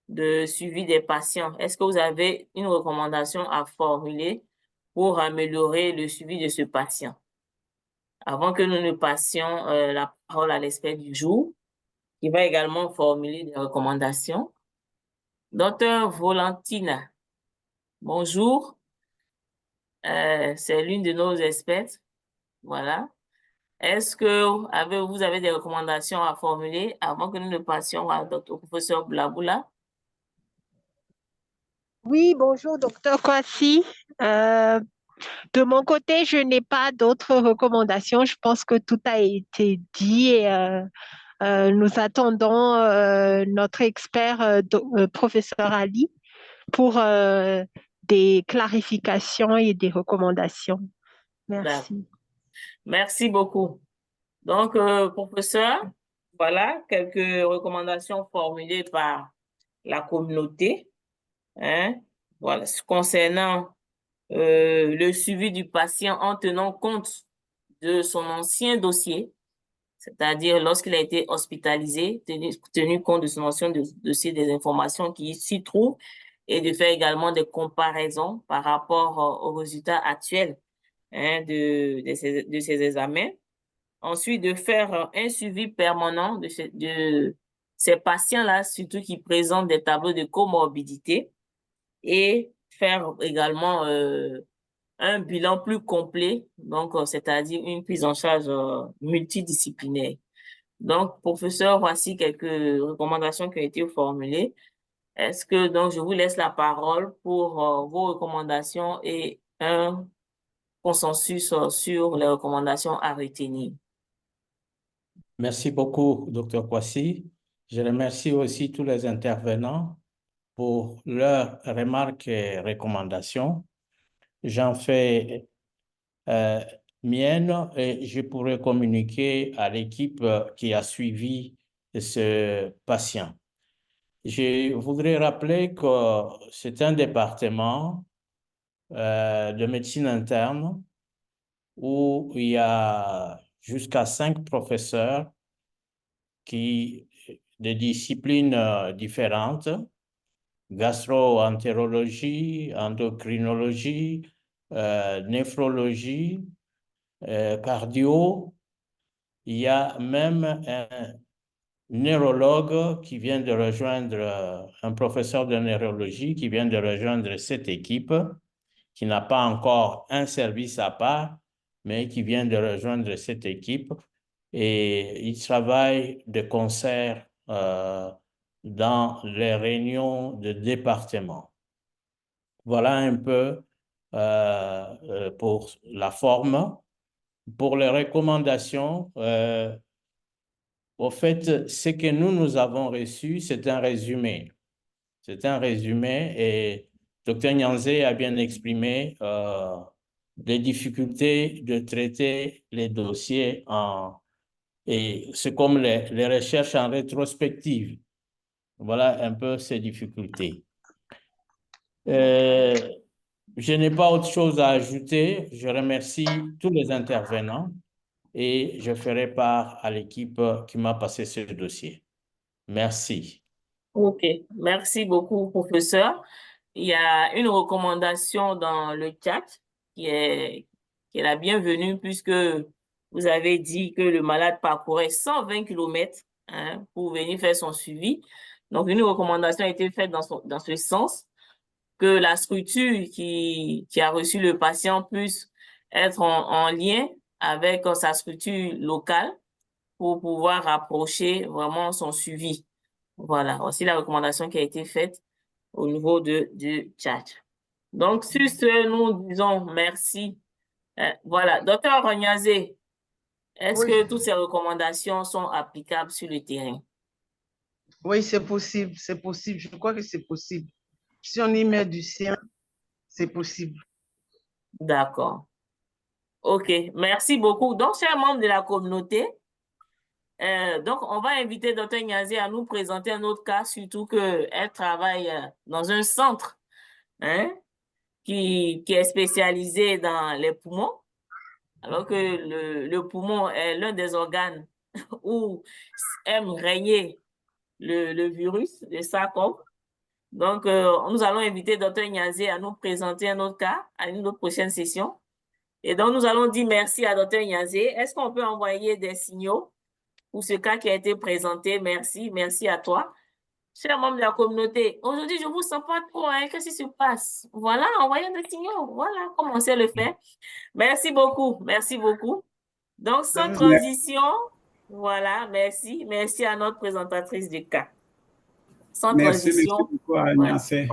de suivi des patients, est-ce que vous avez une recommandation à formuler pour améliorer le suivi de ce patient? Avant que nous ne passions la parole à l'expert du jour, qui va également formuler des recommandations. Docteur Valentina, bonjour. C'est l'une de nos expertes. Voilà. Est-ce que vous avez des recommandations à formuler avant que nous ne passions au professeur Blaboula? Oui, bonjour, docteur Kwasi. De mon côté, je n'ai pas d'autres recommandations. Je pense que tout a été dit et nous attendons notre expert, professeur Ali, pour des clarifications et des recommandations. Merci. Merci beaucoup. Donc, professeur, voilà quelques recommandations formulées par la communauté. Voilà, concernant le suivi du patient en tenant compte de son ancien dossier, c'est-à-dire lorsqu'il a été hospitalisé, tenu compte de son ancien dossier, des informations qui s'y trouvent, et de faire également des comparaisons par rapport aux résultats actuels de ces examens. Ensuite, de faire un suivi permanent de ces patients-là, surtout qui présentent des tableaux de comorbidité, et faire également un bilan plus complet, donc c'est-à-dire une prise en charge multidisciplinaire. Donc, professeur, voici quelques recommandations qui ont été formulées. Est-ce que donc je vous laisse la parole pour vos recommandations et un consensus sur les recommandations à retenir? Merci beaucoup, Dr. Kwasi. Je remercie aussi tous les intervenants pour leurs remarques et recommandations. J'en fais mienne et je pourrai communiquer à l'équipe qui a suivi ce patient. Je voudrais rappeler que c'est un département de médecine interne où il y a jusqu'à 5 professeurs de disciplines différentes, gastro-entérologie, endocrinologie, néphrologie, cardio. Il y a même un neurologue qui vient de rejoindre, un professeur de neurologie qui vient de rejoindre cette équipe, qui n'a pas encore un service à part, mais qui vient de rejoindre cette équipe. Et il travaille de concert dans les réunions de département. Voilà un peu pour la forme. Pour les recommandations, au fait, ce que nous avons reçu, c'est un résumé. C'est un résumé et Dr Nyanzé a bien exprimé les difficultés de traiter les dossiers et c'est comme les recherches en rétrospective. Voilà un peu ces difficultés. Je n'ai pas autre chose à ajouter. Je remercie tous les intervenants et je ferai part à l'équipe qui m'a passé ce dossier. Merci. OK, merci beaucoup, professeur. Il y a une recommandation dans le chat qui est la bienvenue puisque vous avez dit que le malade parcourait 120 km pour venir faire son suivi. Donc, une recommandation a été faite dans ce sens, que la structure qui a reçu le patient puisse être en lien avec sa structure locale pour pouvoir rapprocher vraiment son suivi. Voilà, aussi la recommandation qui a été faite au niveau du chat. Donc, sur ce, nous disons merci. Voilà, docteur Ronyazé, est-ce Oui, que toutes ces recommandations sont applicables sur le terrain? oui, c'est possible, c'est possible. Je crois que c'est possible. Si on y met du sien, c'est possible. D'accord. OK, merci beaucoup. Donc, chers membres de la communauté, donc, on va inviter Dr Nyanzé à nous présenter un autre cas, surtout qu'elle travaille dans un centre qui est spécialisé dans les poumons, alors que le poumon est l'un des organes où aime régner le virus, le SARS-CoV. Donc, nous allons inviter Dr Nyanzé à nous présenter un autre cas à une autre prochaine session. Et donc, nous allons dire merci à Dr Nyanzé. Est-ce qu'on peut envoyer des signaux pour ce cas qui a été présenté? Merci, merci à toi. Chers membres de la communauté, aujourd'hui, je ne vous sens pas trop, qu'est-ce qui se passe? Voilà, envoyez des signaux, voilà, commencez à le faire. Merci beaucoup, merci beaucoup. Donc, sans transition, voilà, merci. Merci à notre présentatrice du cas. Sans Merci transition. beaucoup, Agnasé.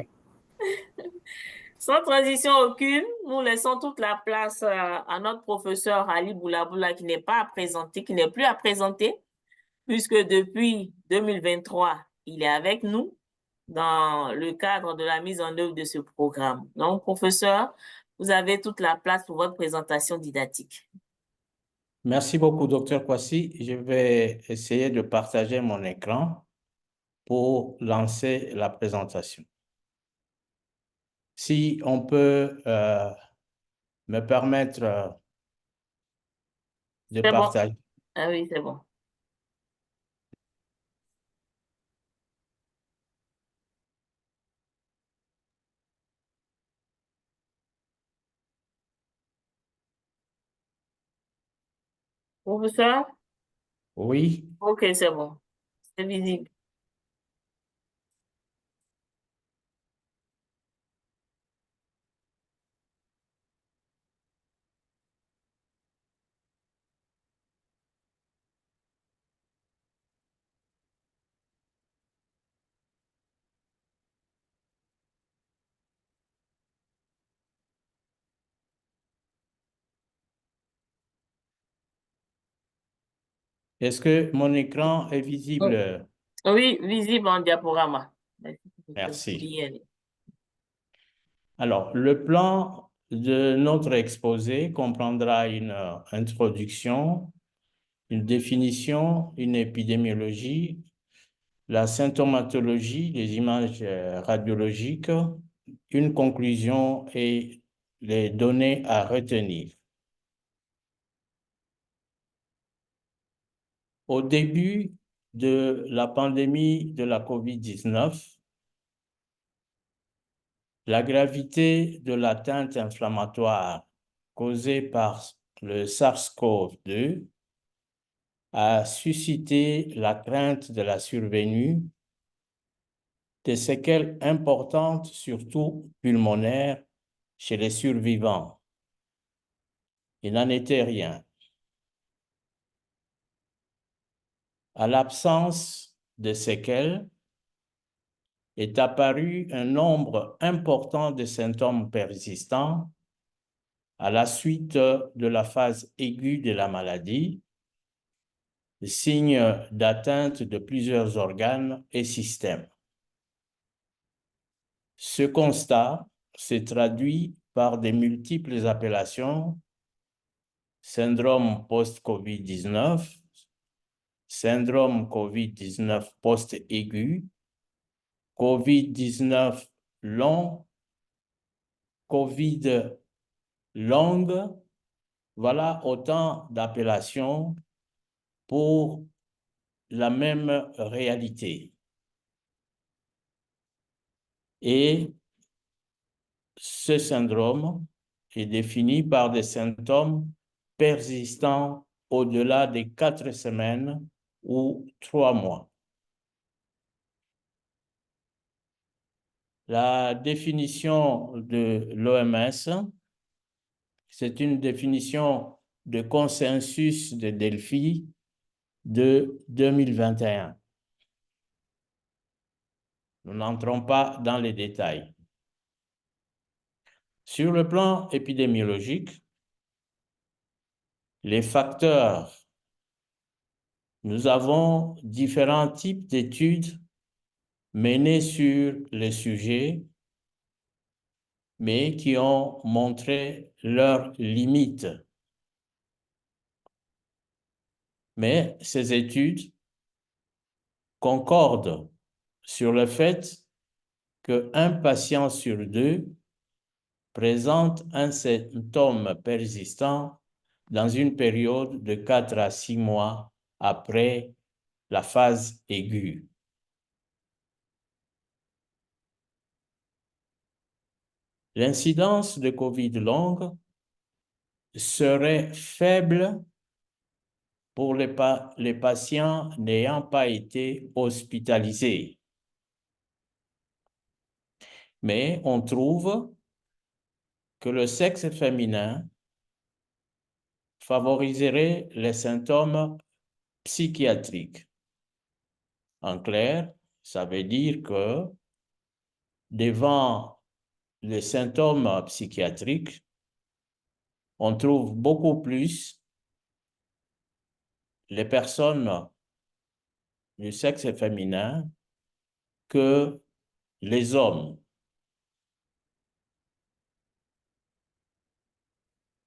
Sans transition aucune, nous laissons toute la place à notre professeur Ali Boulaboula qui n'est pas à présenter, qui n'est plus à présenter, puisque depuis 2023, il est avec nous dans le cadre de la mise en œuvre de ce programme. Donc, professeur, vous avez toute la place pour votre présentation didactique. Merci beaucoup, Dr Kwasi. Je vais essayer de partager mon écran pour lancer la présentation. Si on peut me permettre de partager. Bon. Ah oui, c'est bon. Professeur? Oui. OK, c'est bon. C'est visible. Est-ce que mon écran est visible? Oui, visible en diaporama. Merci. Alors, le plan de notre exposé comprendra une introduction, une définition, une épidémiologie, la symptomatologie, les images radiologiques, une conclusion et les données à retenir. Au début de la pandémie de la COVID-19, la gravité de l'atteinte inflammatoire causée par le SARS-CoV-2 a suscité la crainte de la survenue de séquelles importantes, surtout pulmonaires, chez les survivants. Il n'en était rien. À l'absence de séquelles, est apparu un nombre important de symptômes persistants à la suite de la phase aiguë de la maladie, signes d'atteinte de plusieurs organes et systèmes. Ce constat se traduit par de multiples appellations: syndrome post-COVID-19, syndrome COVID-19 post-aigu, COVID-19 long, COVID longue. Voilà autant d'appellations pour la même réalité. Et ce syndrome est défini par des symptômes persistants au-delà des 4 semaines ou 3 mois. La définition de l'OMS, c'est une définition de consensus de Delphi de 2021. Nous n'entrons pas dans les détails. Sur le plan épidémiologique, les facteurs, nous avons différents types d'études menées sur le sujet, mais qui ont montré leurs limites. Mais ces études concordent sur le fait qu'un patient sur 2 présente un symptôme persistant dans une période de 4 à 6 mois après la phase aiguë. L'incidence de COVID longue serait faible pour les patients n'ayant pas été hospitalisés. Mais on trouve que le sexe féminin favoriserait les symptômes psychiatriques. En clair, ça veut dire que devant les symptômes psychiatriques, on trouve beaucoup plus les personnes du sexe féminin que les hommes.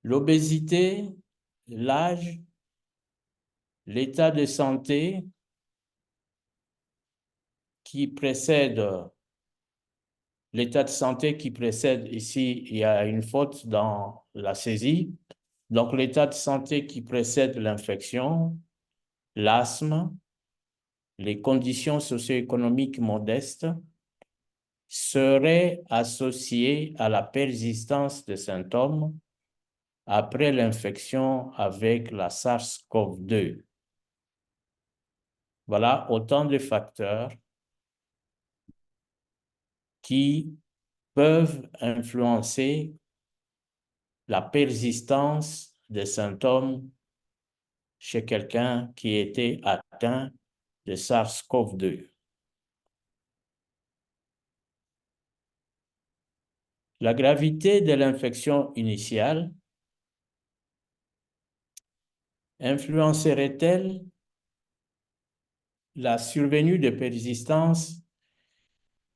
L'obésité, l'âge, l'état de santé qui précède, ici, il y a une faute dans la saisie, donc l'état de santé qui précède l'infection, l'asthme, les conditions socio-économiques modestes seraient associées à la persistance de symptômes après l'infection avec la SARS-CoV-2. Voilà autant de facteurs qui peuvent influencer la persistance des symptômes chez quelqu'un qui était atteint de SARS-CoV-2. La gravité de l'infection initiale influencerait-elle la survenue de persistance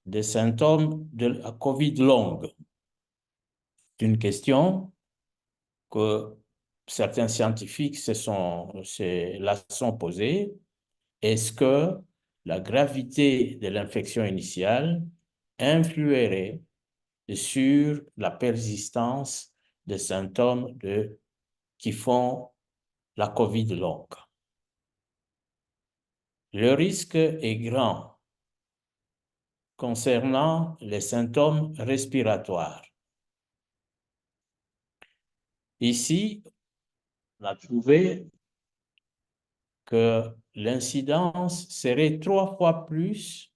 des symptômes de la COVID longue? C'est une question que certains scientifiques la sont posées. Est-ce que la gravité de l'infection initiale influerait sur la persistance des symptômes qui font la COVID longue? Le risque est grand concernant les symptômes respiratoires. Ici, on a trouvé que l'incidence serait 3 fois plus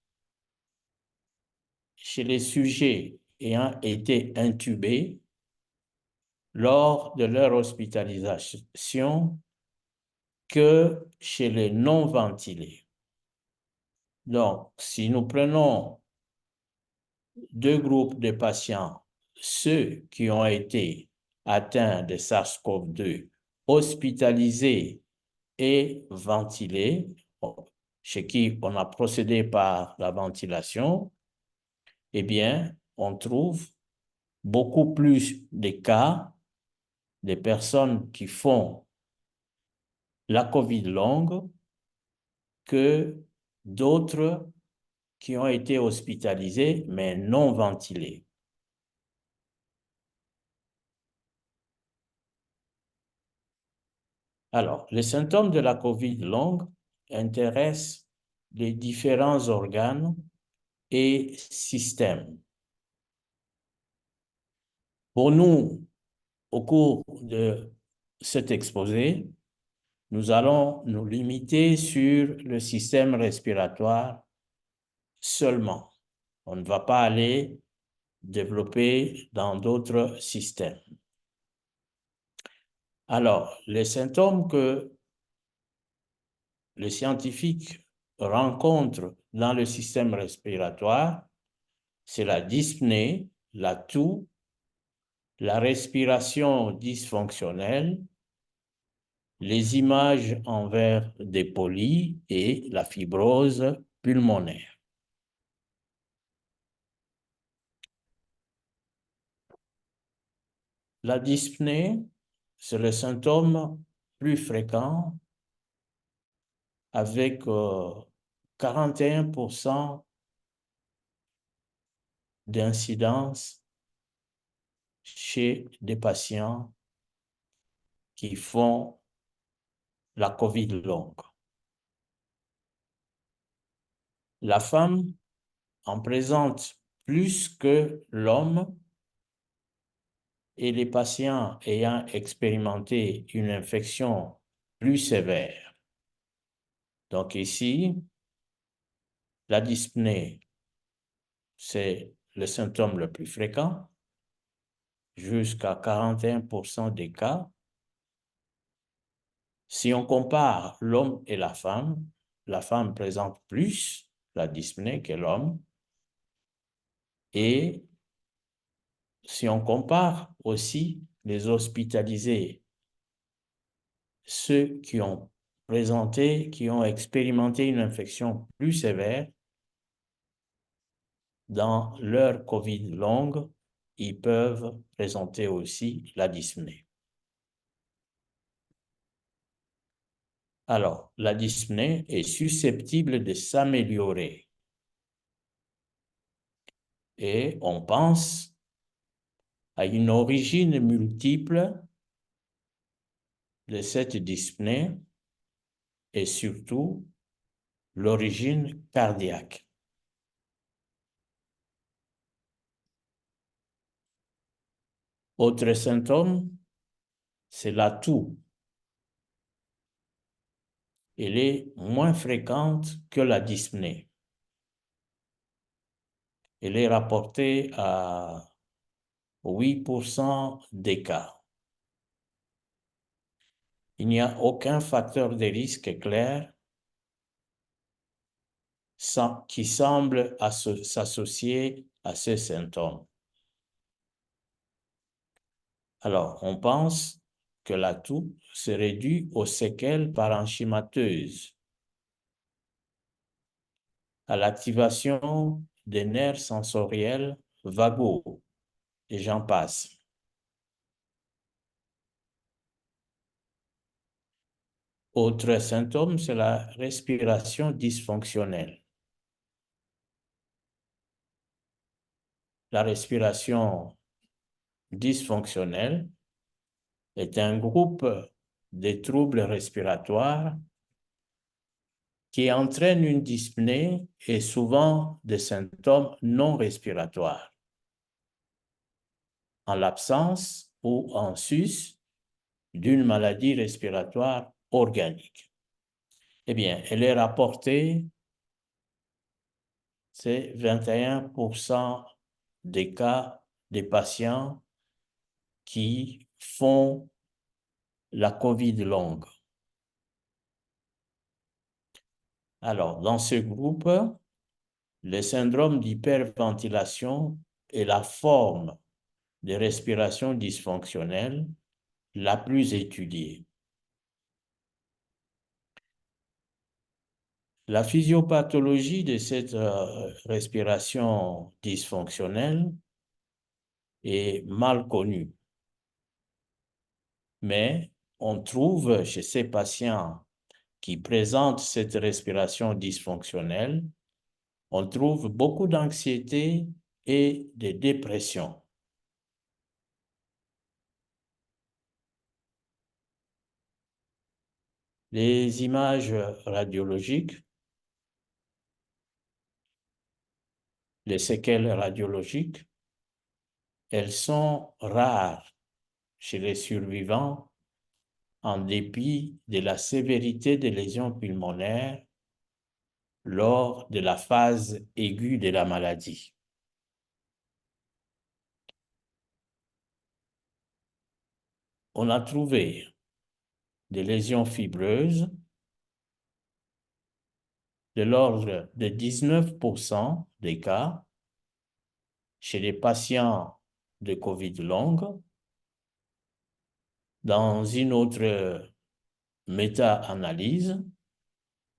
chez les sujets ayant été intubés lors de leur hospitalisation que chez les non ventilés. Donc, si nous prenons 2 groupes de patients, ceux qui ont été atteints de SARS-CoV-2, hospitalisés et ventilés, chez qui on a procédé par la ventilation, eh bien, on trouve beaucoup plus de cas de personnes qui font la COVID longue que d'autres qui ont été hospitalisés mais non ventilés. Alors, les symptômes de la COVID longue intéressent les différents organes et systèmes. Pour nous, au cours de cet exposé, nous allons nous limiter sur le système respiratoire seulement. On ne va pas aller développer dans d'autres systèmes. Alors, les symptômes que les scientifiques rencontrent dans le système respiratoire, c'est la dyspnée, la toux, la respiration dysfonctionnelle, les images en verre dépoli et la fibrose pulmonaire. La dyspnée, c'est le symptôme plus fréquent avec 41% d'incidence chez des patients qui font la COVID longue. La femme en présente plus que l'homme et les patients ayant expérimenté une infection plus sévère. Donc ici, la dyspnée, c'est le symptôme le plus fréquent, jusqu'à 41% des cas. Si on compare l'homme et la femme présente plus la dyspnée que l'homme. Et si on compare aussi les hospitalisés, ceux qui ont expérimenté une infection plus sévère, dans leur COVID longue, ils peuvent présenter aussi la dyspnée. Alors, la dyspnée est susceptible de s'améliorer. Et on pense à une origine multiple de cette dyspnée et surtout l'origine cardiaque. Autre symptôme, c'est la toux. Elle est moins fréquente que la dyspnée. Elle est rapportée à 8% des cas. Il n'y a aucun facteur de risque clair qui semble s'associer à ces symptômes. Alors, on pense que la toux serait due aux séquelles parenchymateuses, à l'activation des nerfs sensoriels vagaux, et j'en passe. Autre symptôme, c'est la respiration dysfonctionnelle. La respiration dysfonctionnelle est un groupe de troubles respiratoires qui entraînent une dyspnée et souvent des symptômes non respiratoires. En l'absence ou en sus d'une maladie respiratoire organique. Eh bien, elle est rapportée, c'est 21% des cas des patients qui font la COVID longue. Alors, dans ce groupe, le syndrome d'hyperventilation est la forme de respiration dysfonctionnelle la plus étudiée. La physiopathologie de cette respiration dysfonctionnelle est mal connue, mais on trouve chez ces patients qui présentent cette respiration dysfonctionnelle, on trouve beaucoup d'anxiété et de dépression. Les images radiologiques, les séquelles radiologiques, elles sont rares chez les survivants en dépit de la sévérité des lésions pulmonaires lors de la phase aiguë de la maladie. On a trouvé des lésions fibreuses de l'ordre de 19% des cas chez les patients de COVID longue. Dans une autre méta-analyse,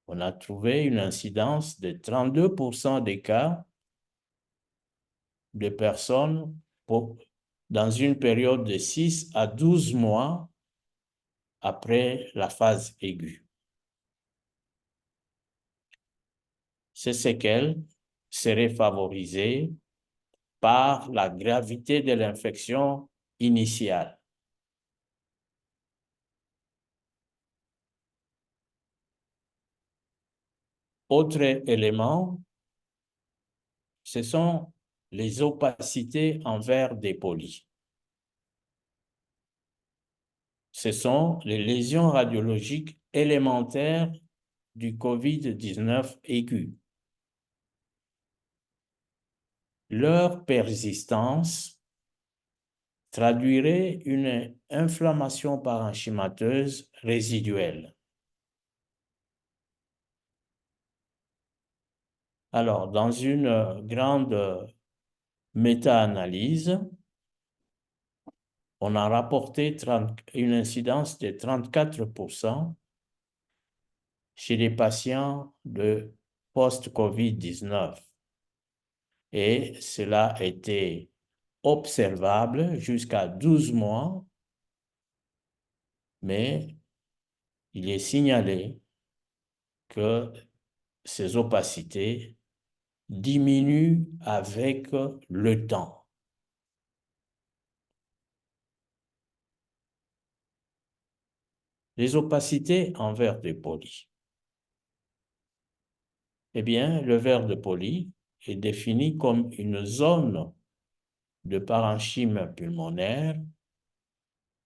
on a trouvé une incidence de 32% des cas de personnes dans une période de 6 à 12 mois après la phase aiguë. Ces séquelles seraient favorisées par la gravité de l'infection initiale. Autre élément, ce sont les opacités en verre dépoli. Ce sont les lésions radiologiques élémentaires du COVID-19 aigu. Leur persistance traduirait une inflammation parenchymateuse résiduelle. Alors, dans une grande méta-analyse, on a rapporté une incidence de 34% chez les patients de post-COVID-19. Et cela a été observable jusqu'à 12 mois, mais il est signalé que ces opacités diminuent avec le temps. Les opacités en verre dépoli. Eh bien, le verre dépoli est défini comme une zone de parenchyme pulmonaire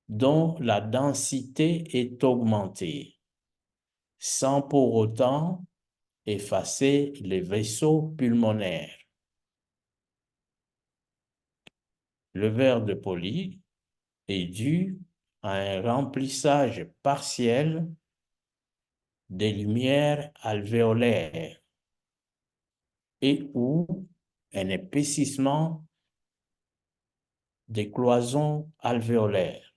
dont la densité est augmentée, sans pour autant effacer les vaisseaux pulmonaires. Le verre dépoli est dû à un remplissage partiel des lumières alvéolaires et ou un épaississement des cloisons alvéolaires.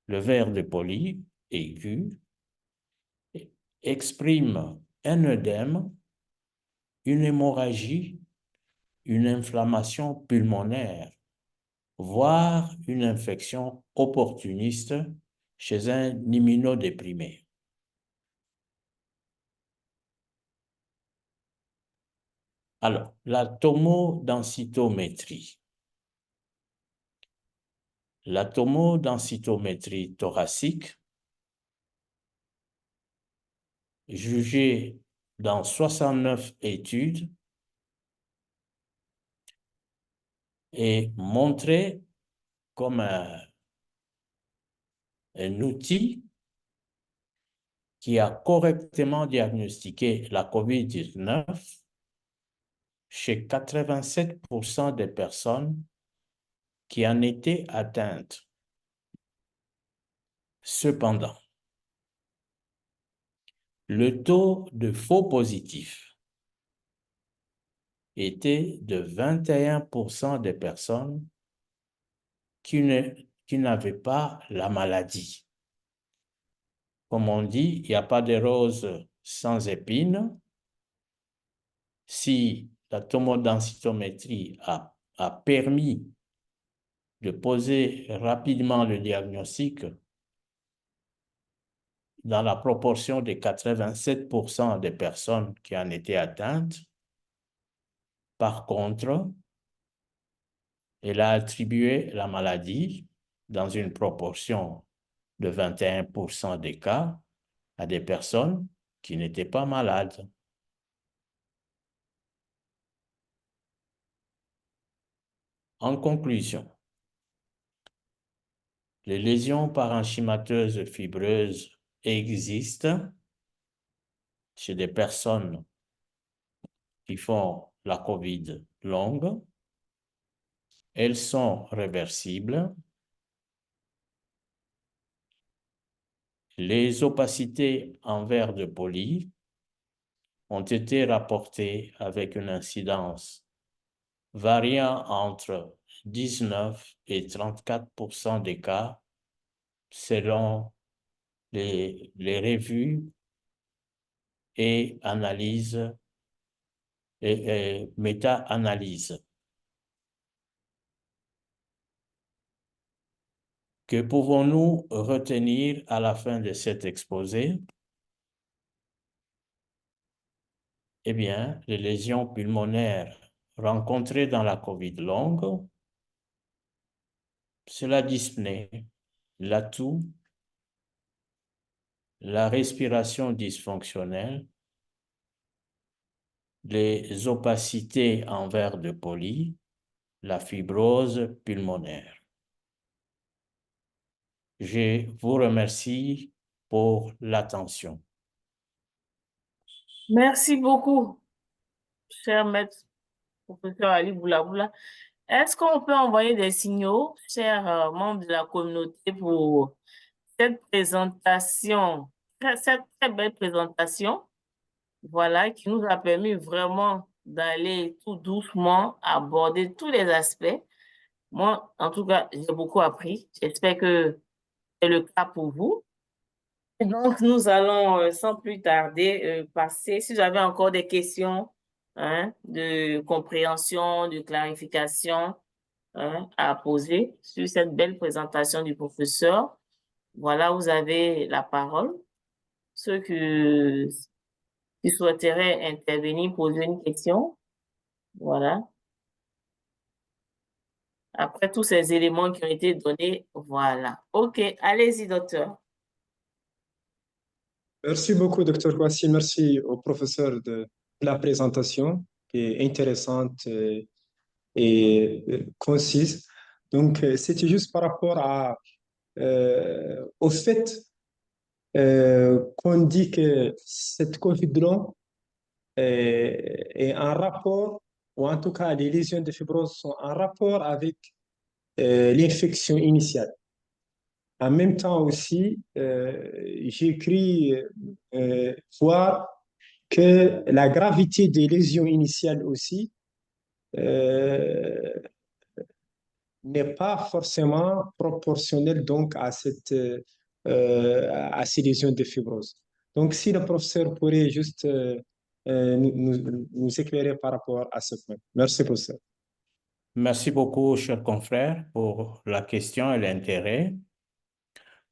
Le verre dépoli aigu exprime un œdème, une hémorragie, une inflammation pulmonaire, voire une infection opportuniste chez un immunodéprimé. Alors, la tomodensitométrie. La tomodensitométrie thoracique, jugée dans 69 études, et montrait comme un outil qui a correctement diagnostiqué la COVID-19 chez 87% des personnes qui en étaient atteintes. Cependant, le taux de faux positifs était de 21% des personnes qui n'avaient pas la maladie. Comme on dit, il n'y a pas de rose sans épines. Si la tomodensitométrie a permis de poser rapidement le diagnostic dans la proportion de 87% des personnes qui en étaient atteintes, par contre, elle a attribué la maladie dans une proportion de 21% des cas à des personnes qui n'étaient pas malades. En conclusion, les lésions parenchymateuses fibreuses existent chez des personnes qui font la COVID longue. Elles sont réversibles. Les opacités en verre de poli ont été rapportées avec une incidence variant entre 19 et 34% des cas selon les revues et analyses et méta-analyses. Que pouvons-nous retenir à la fin de cet exposé? Eh bien, les lésions pulmonaires rencontrées dans la COVID longue, c'est la dyspnée, la toux, la respiration dysfonctionnelle, les opacités en verre de poli, la fibrose pulmonaire. Je vous remercie pour l'attention. Merci beaucoup, cher maître, professeur Ali Boulaboula. Est-ce qu'on peut envoyer des signaux, chers membres de la communauté, pour cette présentation, cette très belle présentation, voilà, qui nous a permis vraiment d'aller tout doucement aborder tous les aspects. Moi, en tout cas, j'ai beaucoup appris. J'espère que c'est le cas pour vous. Et donc, nous allons sans plus tarder passer, si vous avez encore des questions de compréhension, de clarification à poser sur cette belle présentation du professeur, voilà, vous avez la parole. Ceux qui souhaiteraient intervenir, poser une question, voilà. Après tous ces éléments qui ont été donnés, voilà. OK, allez-y, docteur. Merci beaucoup, docteur Kwasi. Merci au professeur de la présentation qui est intéressante et concise. Donc, c'était juste par rapport au fait qu'on dit que cette COVID long est en rapport, ou en tout cas les lésions de fibrose sont en rapport avec l'infection initiale. En même temps aussi, j'ai cru voir que la gravité des lésions initiales aussi n'est pas forcément proportionnelle donc à ces lésions de fibrose. Donc, si le professeur pourrait juste nous éclairer par rapport à ce point. Merci, professeur. Merci beaucoup, chers confrères, pour la question et l'intérêt.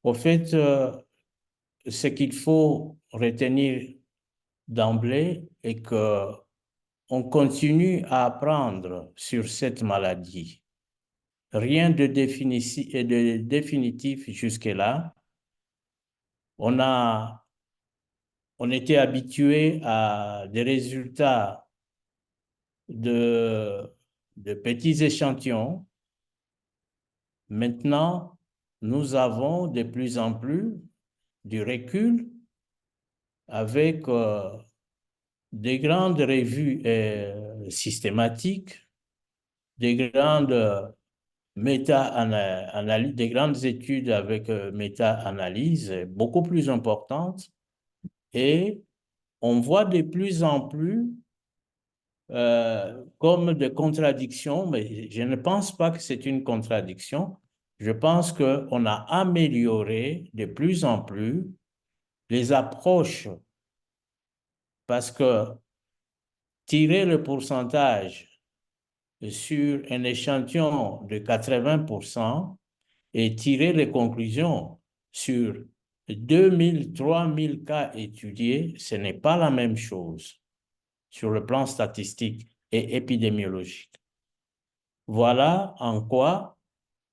Au fait, ce qu'il faut retenir d'emblée est que on continue à apprendre sur cette maladie. Rien de définitif jusque-là. On était habitué à des résultats de petits échantillons Maintenant, nous avons de plus en plus du recul avec des grandes revues systématiques, des grandes des grandes études avec méta-analyse beaucoup plus importantes, et on voit de plus en plus comme des contradictions, mais je ne pense pas que c'est une contradiction. Je pense qu'on a amélioré de plus en plus les approches, parce que tirer le pourcentage sur un échantillon de 80% et tirer les conclusions sur 2000, 3000 cas étudiés, ce n'est pas la même chose sur le plan statistique et épidémiologique. Voilà en quoi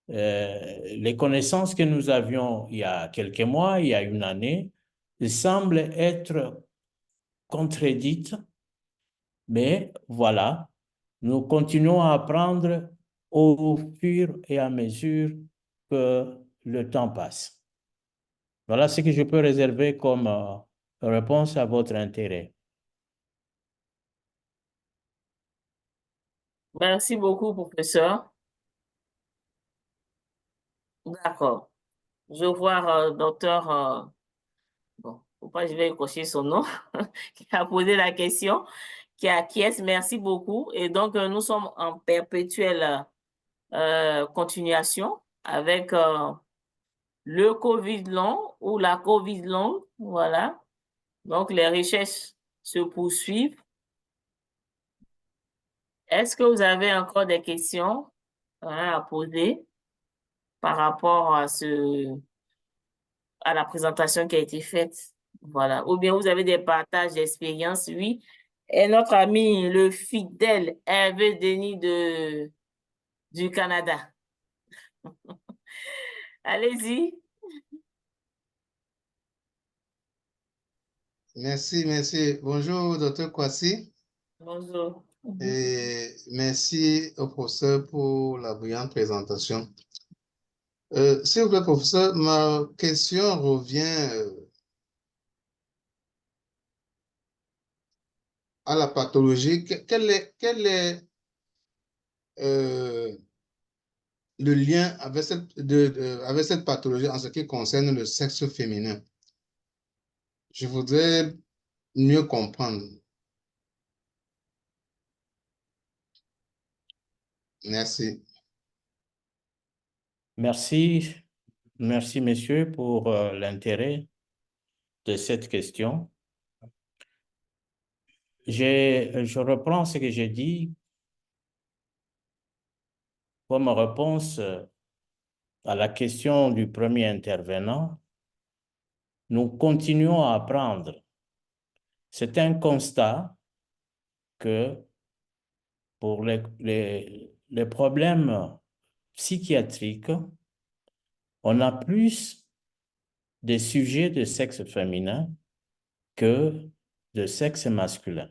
les connaissances que nous avions il y a quelques mois, il y a une année, semblent être contredites, mais voilà, nous continuons à apprendre au fur et à mesure que le temps passe. Voilà ce que je peux réserver comme réponse à votre intérêt. Merci beaucoup, professeur. D'accord. Je vois docteur, bon, faut pas, je vais cocher son nom, qui a posé la question, qui acquiesce. Merci beaucoup. Et donc, nous sommes en perpétuelle continuation avec le COVID long ou la COVID longue. Voilà. Donc, les recherches se poursuivent. Est-ce que vous avez encore des questions à poser par rapport à la présentation qui a été faite? Voilà. Ou bien vous avez des partages d'expérience? Oui. Et notre ami, le fidèle Hervé Denis du Canada. Allez-y. Merci, merci. Bonjour, docteur Kwasi. Bonjour. Et merci au professeur pour la brillante présentation. S'il vous plaît, professeur, ma question revient à la pathologie. Quel est le lien avec cette pathologie en ce qui concerne le sexe féminin? Je voudrais mieux comprendre. Merci. Merci, merci messieurs pour l'intérêt de cette question. Je reprends ce que j'ai dit comme réponse à la question du premier intervenant. Nous continuons à apprendre. C'est un constat que pour les problèmes psychiatriques, on a plus de sujets de sexe féminin que de sexe masculin.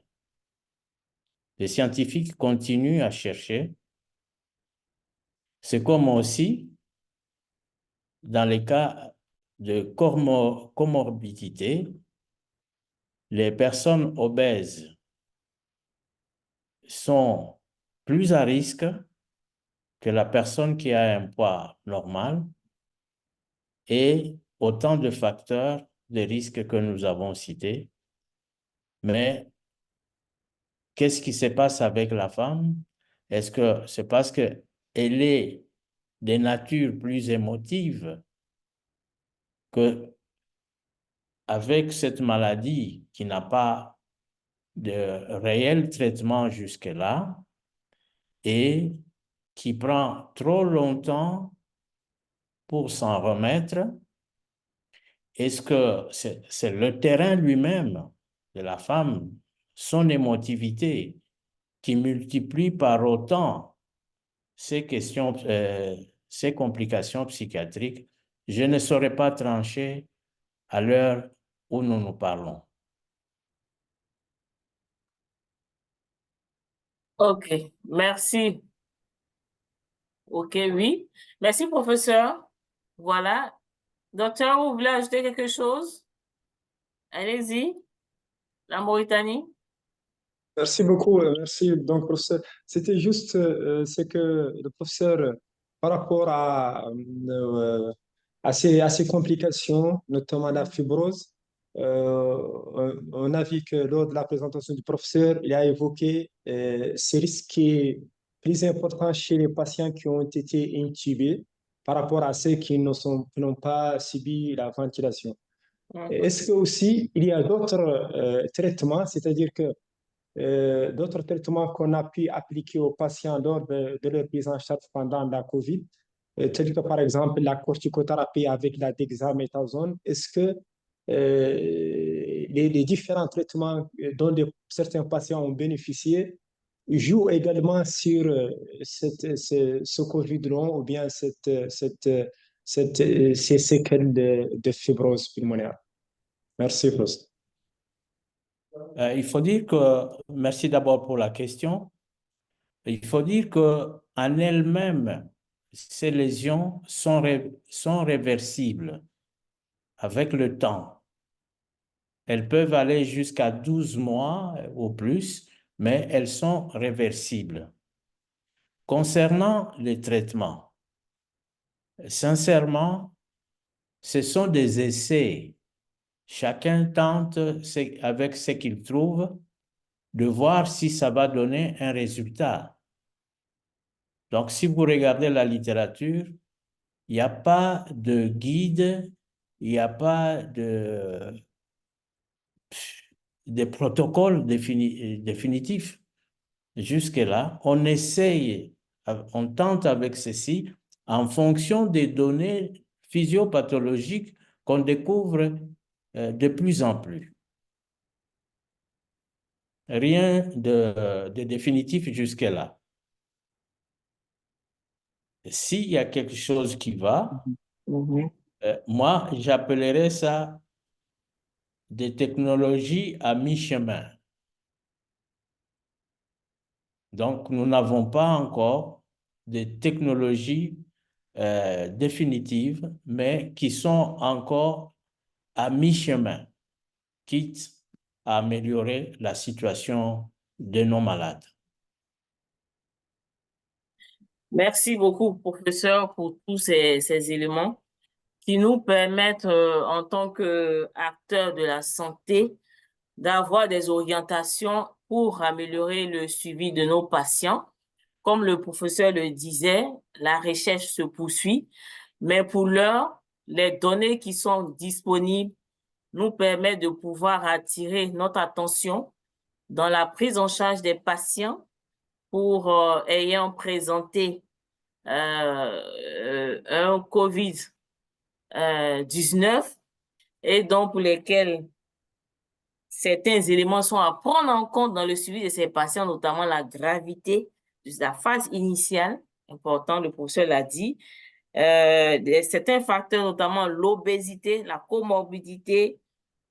Les scientifiques continuent à chercher. C'est comme aussi dans les cas de comorbidité, les personnes obèses sont plus à risque que la personne qui a un poids normal, et autant de facteurs de risque que nous avons cités. Mais qu'est-ce qui se passe avec la femme? Est-ce que c'est parce qu'elle est de nature plus émotive que avec cette maladie qui n'a pas de réel traitement jusque-là et qui prend trop longtemps pour s'en remettre? Est-ce que c'est le terrain lui-même de la femme, son émotivité, qui multiplie par autant ces questions, ces complications psychiatriques? Je ne saurais pas trancher à l'heure où nous nous parlons. OK, merci. OK, oui. Merci, professeur. Voilà. Docteur, vous voulez ajouter quelque chose? Allez-y. La Mauritanie. Merci beaucoup, merci. Donc, professeur, c'était juste c'est que le professeur, par rapport à ces complications, notamment la fibrose, on a vu que lors de la présentation du professeur, il a évoqué ces risques qui est plus important chez les patients qui ont été intubés par rapport à ceux qui n'ont pas subi la ventilation. Est-ce que aussi il y a d'autres traitements, c'est-à-dire que d'autres traitements qu'on a pu appliquer aux patients lors de leur prise en charge pendant la COVID, tels que par exemple la corticothérapie avec la dexaméthasone. Est-ce que les différents traitements dont certains patients ont bénéficié jouent également sur ce COVID long ou bien ces séquelles de fibrose pulmonaire? Merci, professeur. Il faut dire que, merci d'abord pour la question, il faut dire qu'en elles-mêmes, ces lésions sont réversibles avec le temps. Elles peuvent aller jusqu'à 12 mois ou plus, mais elles sont réversibles. Concernant les traitements, sincèrement, ce sont des essais. Chacun tente avec ce qu'il trouve de voir si ça va donner un résultat. Donc, si vous regardez la littérature, il n'y a pas de guide, il n'y a pas de protocoles définitifs. Jusque-là, on essaye, on tente avec ceci en fonction des données physiopathologiques qu'on découvre de plus en plus. Rien de définitif jusque-là. S'il y a quelque chose qui va, moi, j'appellerais ça des technologies à mi-chemin. Donc, nous n'avons pas encore des technologies définitives, mais qui sont encore à mi-chemin, quitte à améliorer la situation de nos malades. Merci beaucoup, professeur, pour tous ces éléments qui nous permettent, en tant qu'acteurs de la santé, d'avoir des orientations pour améliorer le suivi de nos patients. Comme le professeur le disait, la recherche se poursuit, mais pour l'heure, les données qui sont disponibles nous permettent de pouvoir attirer notre attention dans la prise en charge des patients pour ayant présenté un COVID-19 et donc pour lesquels certains éléments sont à prendre en compte dans le suivi de ces patients, notamment la gravité de la phase initiale, important, le professeur l'a dit, certains facteurs, notamment l'obésité, la comorbidité,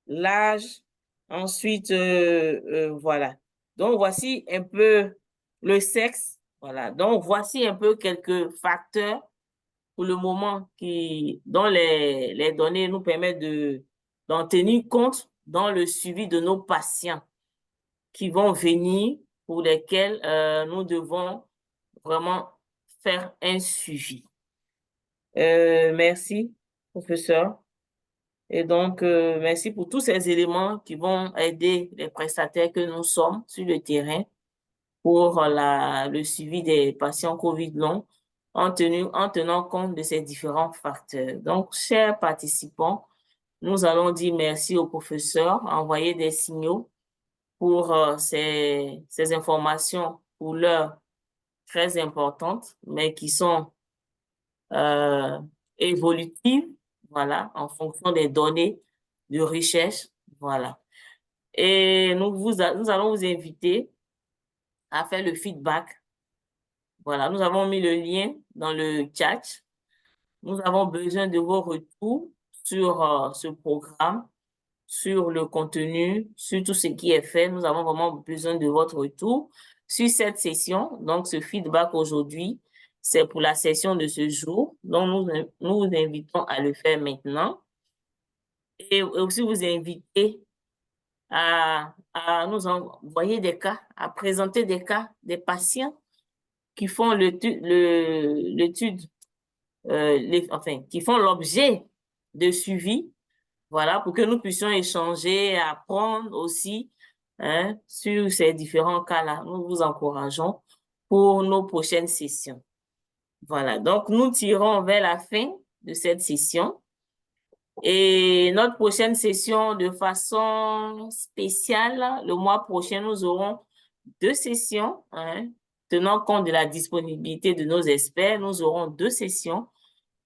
l'âge, ensuite, voilà. Donc, voici un peu le sexe, voilà. Donc, voici un peu quelques facteurs pour le moment dont les données nous permettent d'en tenir compte dans le suivi de nos patients qui vont venir, pour lesquels nous devons vraiment faire un suivi. Merci, professeur. Et donc, merci pour tous ces éléments qui vont aider les prestataires que nous sommes sur le terrain pour le suivi des patients COVID long en tenant compte de ces différents facteurs. Donc, chers participants, nous allons dire merci au professeur, envoyer des signaux pour ces informations pour l'heure très importantes, mais qui sont évolutives, voilà, en fonction des données de recherche, voilà. Et nous allons vous inviter à faire le feedback. Voilà, nous avons mis le lien dans le chat. Nous avons besoin de vos retours sur ce programme, sur le contenu, sur tout ce qui est fait. Nous avons vraiment besoin de votre retour sur cette session, donc ce feedback aujourd'hui, c'est pour la session de ce jour. Donc, nous vous invitons à le faire maintenant. Et aussi vous inviter à nous envoyer des cas, à présenter des cas des patients qui font qui font l'objet de suivi, voilà, pour que nous puissions échanger, apprendre aussi sur ces différents cas-là. Nous vous encourageons pour nos prochaines sessions. Voilà, donc nous tirons vers la fin de cette session. Et notre prochaine session, de façon spéciale, le mois prochain, nous aurons 2 sessions, tenant compte de la disponibilité de nos experts, nous aurons 2 sessions.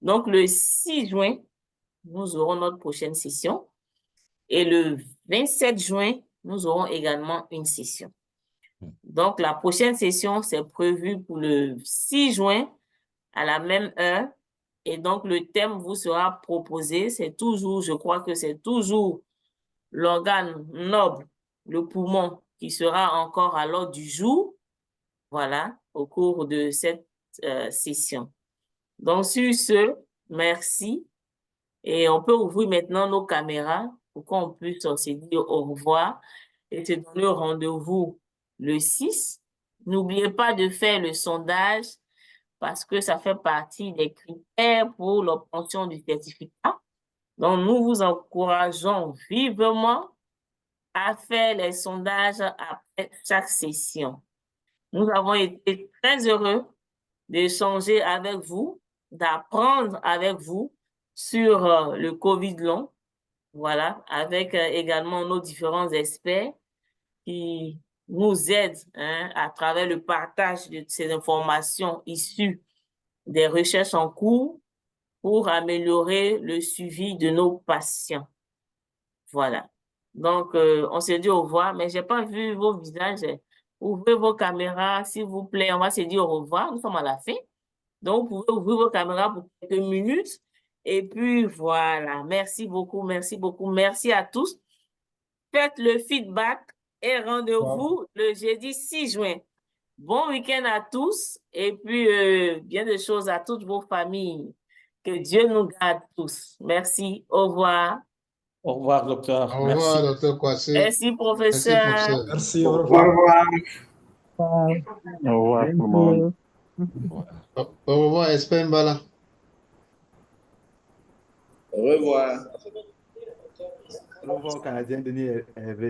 Donc, le 6 juin, nous aurons notre prochaine session. Et le 27 juin, nous aurons également une session. Donc, la prochaine session, c'est prévu pour le 6 juin à la même heure. Et donc, le thème vous sera proposé. C'est toujours, je crois que c'est toujours l'organe noble, le poumon, qui sera encore à l'ordre du jour, voilà, au cours de cette session. Donc, sur ce, merci. Et on peut ouvrir maintenant nos caméras pour qu'on puisse se dire au revoir et se donner rendez-vous le 6. N'oubliez pas de faire le sondage parce que ça fait partie des critères pour l'obtention du certificat. Donc, nous vous encourageons vivement à faire les sondages après chaque session. Nous avons été très heureux d'échanger avec vous, d'apprendre avec vous sur le COVID long, voilà, avec également nos différents experts qui nous aident à travers le partage de ces informations issues des recherches en cours pour améliorer le suivi de nos patients. Voilà. Donc, on se dit au revoir, mais je n'ai pas vu vos visages. Ouvrez vos caméras, s'il vous plaît. On va se dire au revoir. Nous sommes à la fin. Donc, vous pouvez ouvrir vos caméras pour quelques minutes. Et puis, voilà. Merci beaucoup, merci beaucoup. Merci à tous. Faites le feedback et rendez-vous le jeudi 6 juin. Bon week-end à tous et puis bien de choses à toutes vos familles. Que Dieu nous garde tous. Merci. Au revoir. Au revoir, docteur. Au Merci. revoir, docteur Kwasi. Merci, professeur. Merci, professeur. Merci, au revoir. Au revoir, tout le monde. Au revoir, expert Mbala. Au revoir. Au revoir, Canadien Denis Hervé.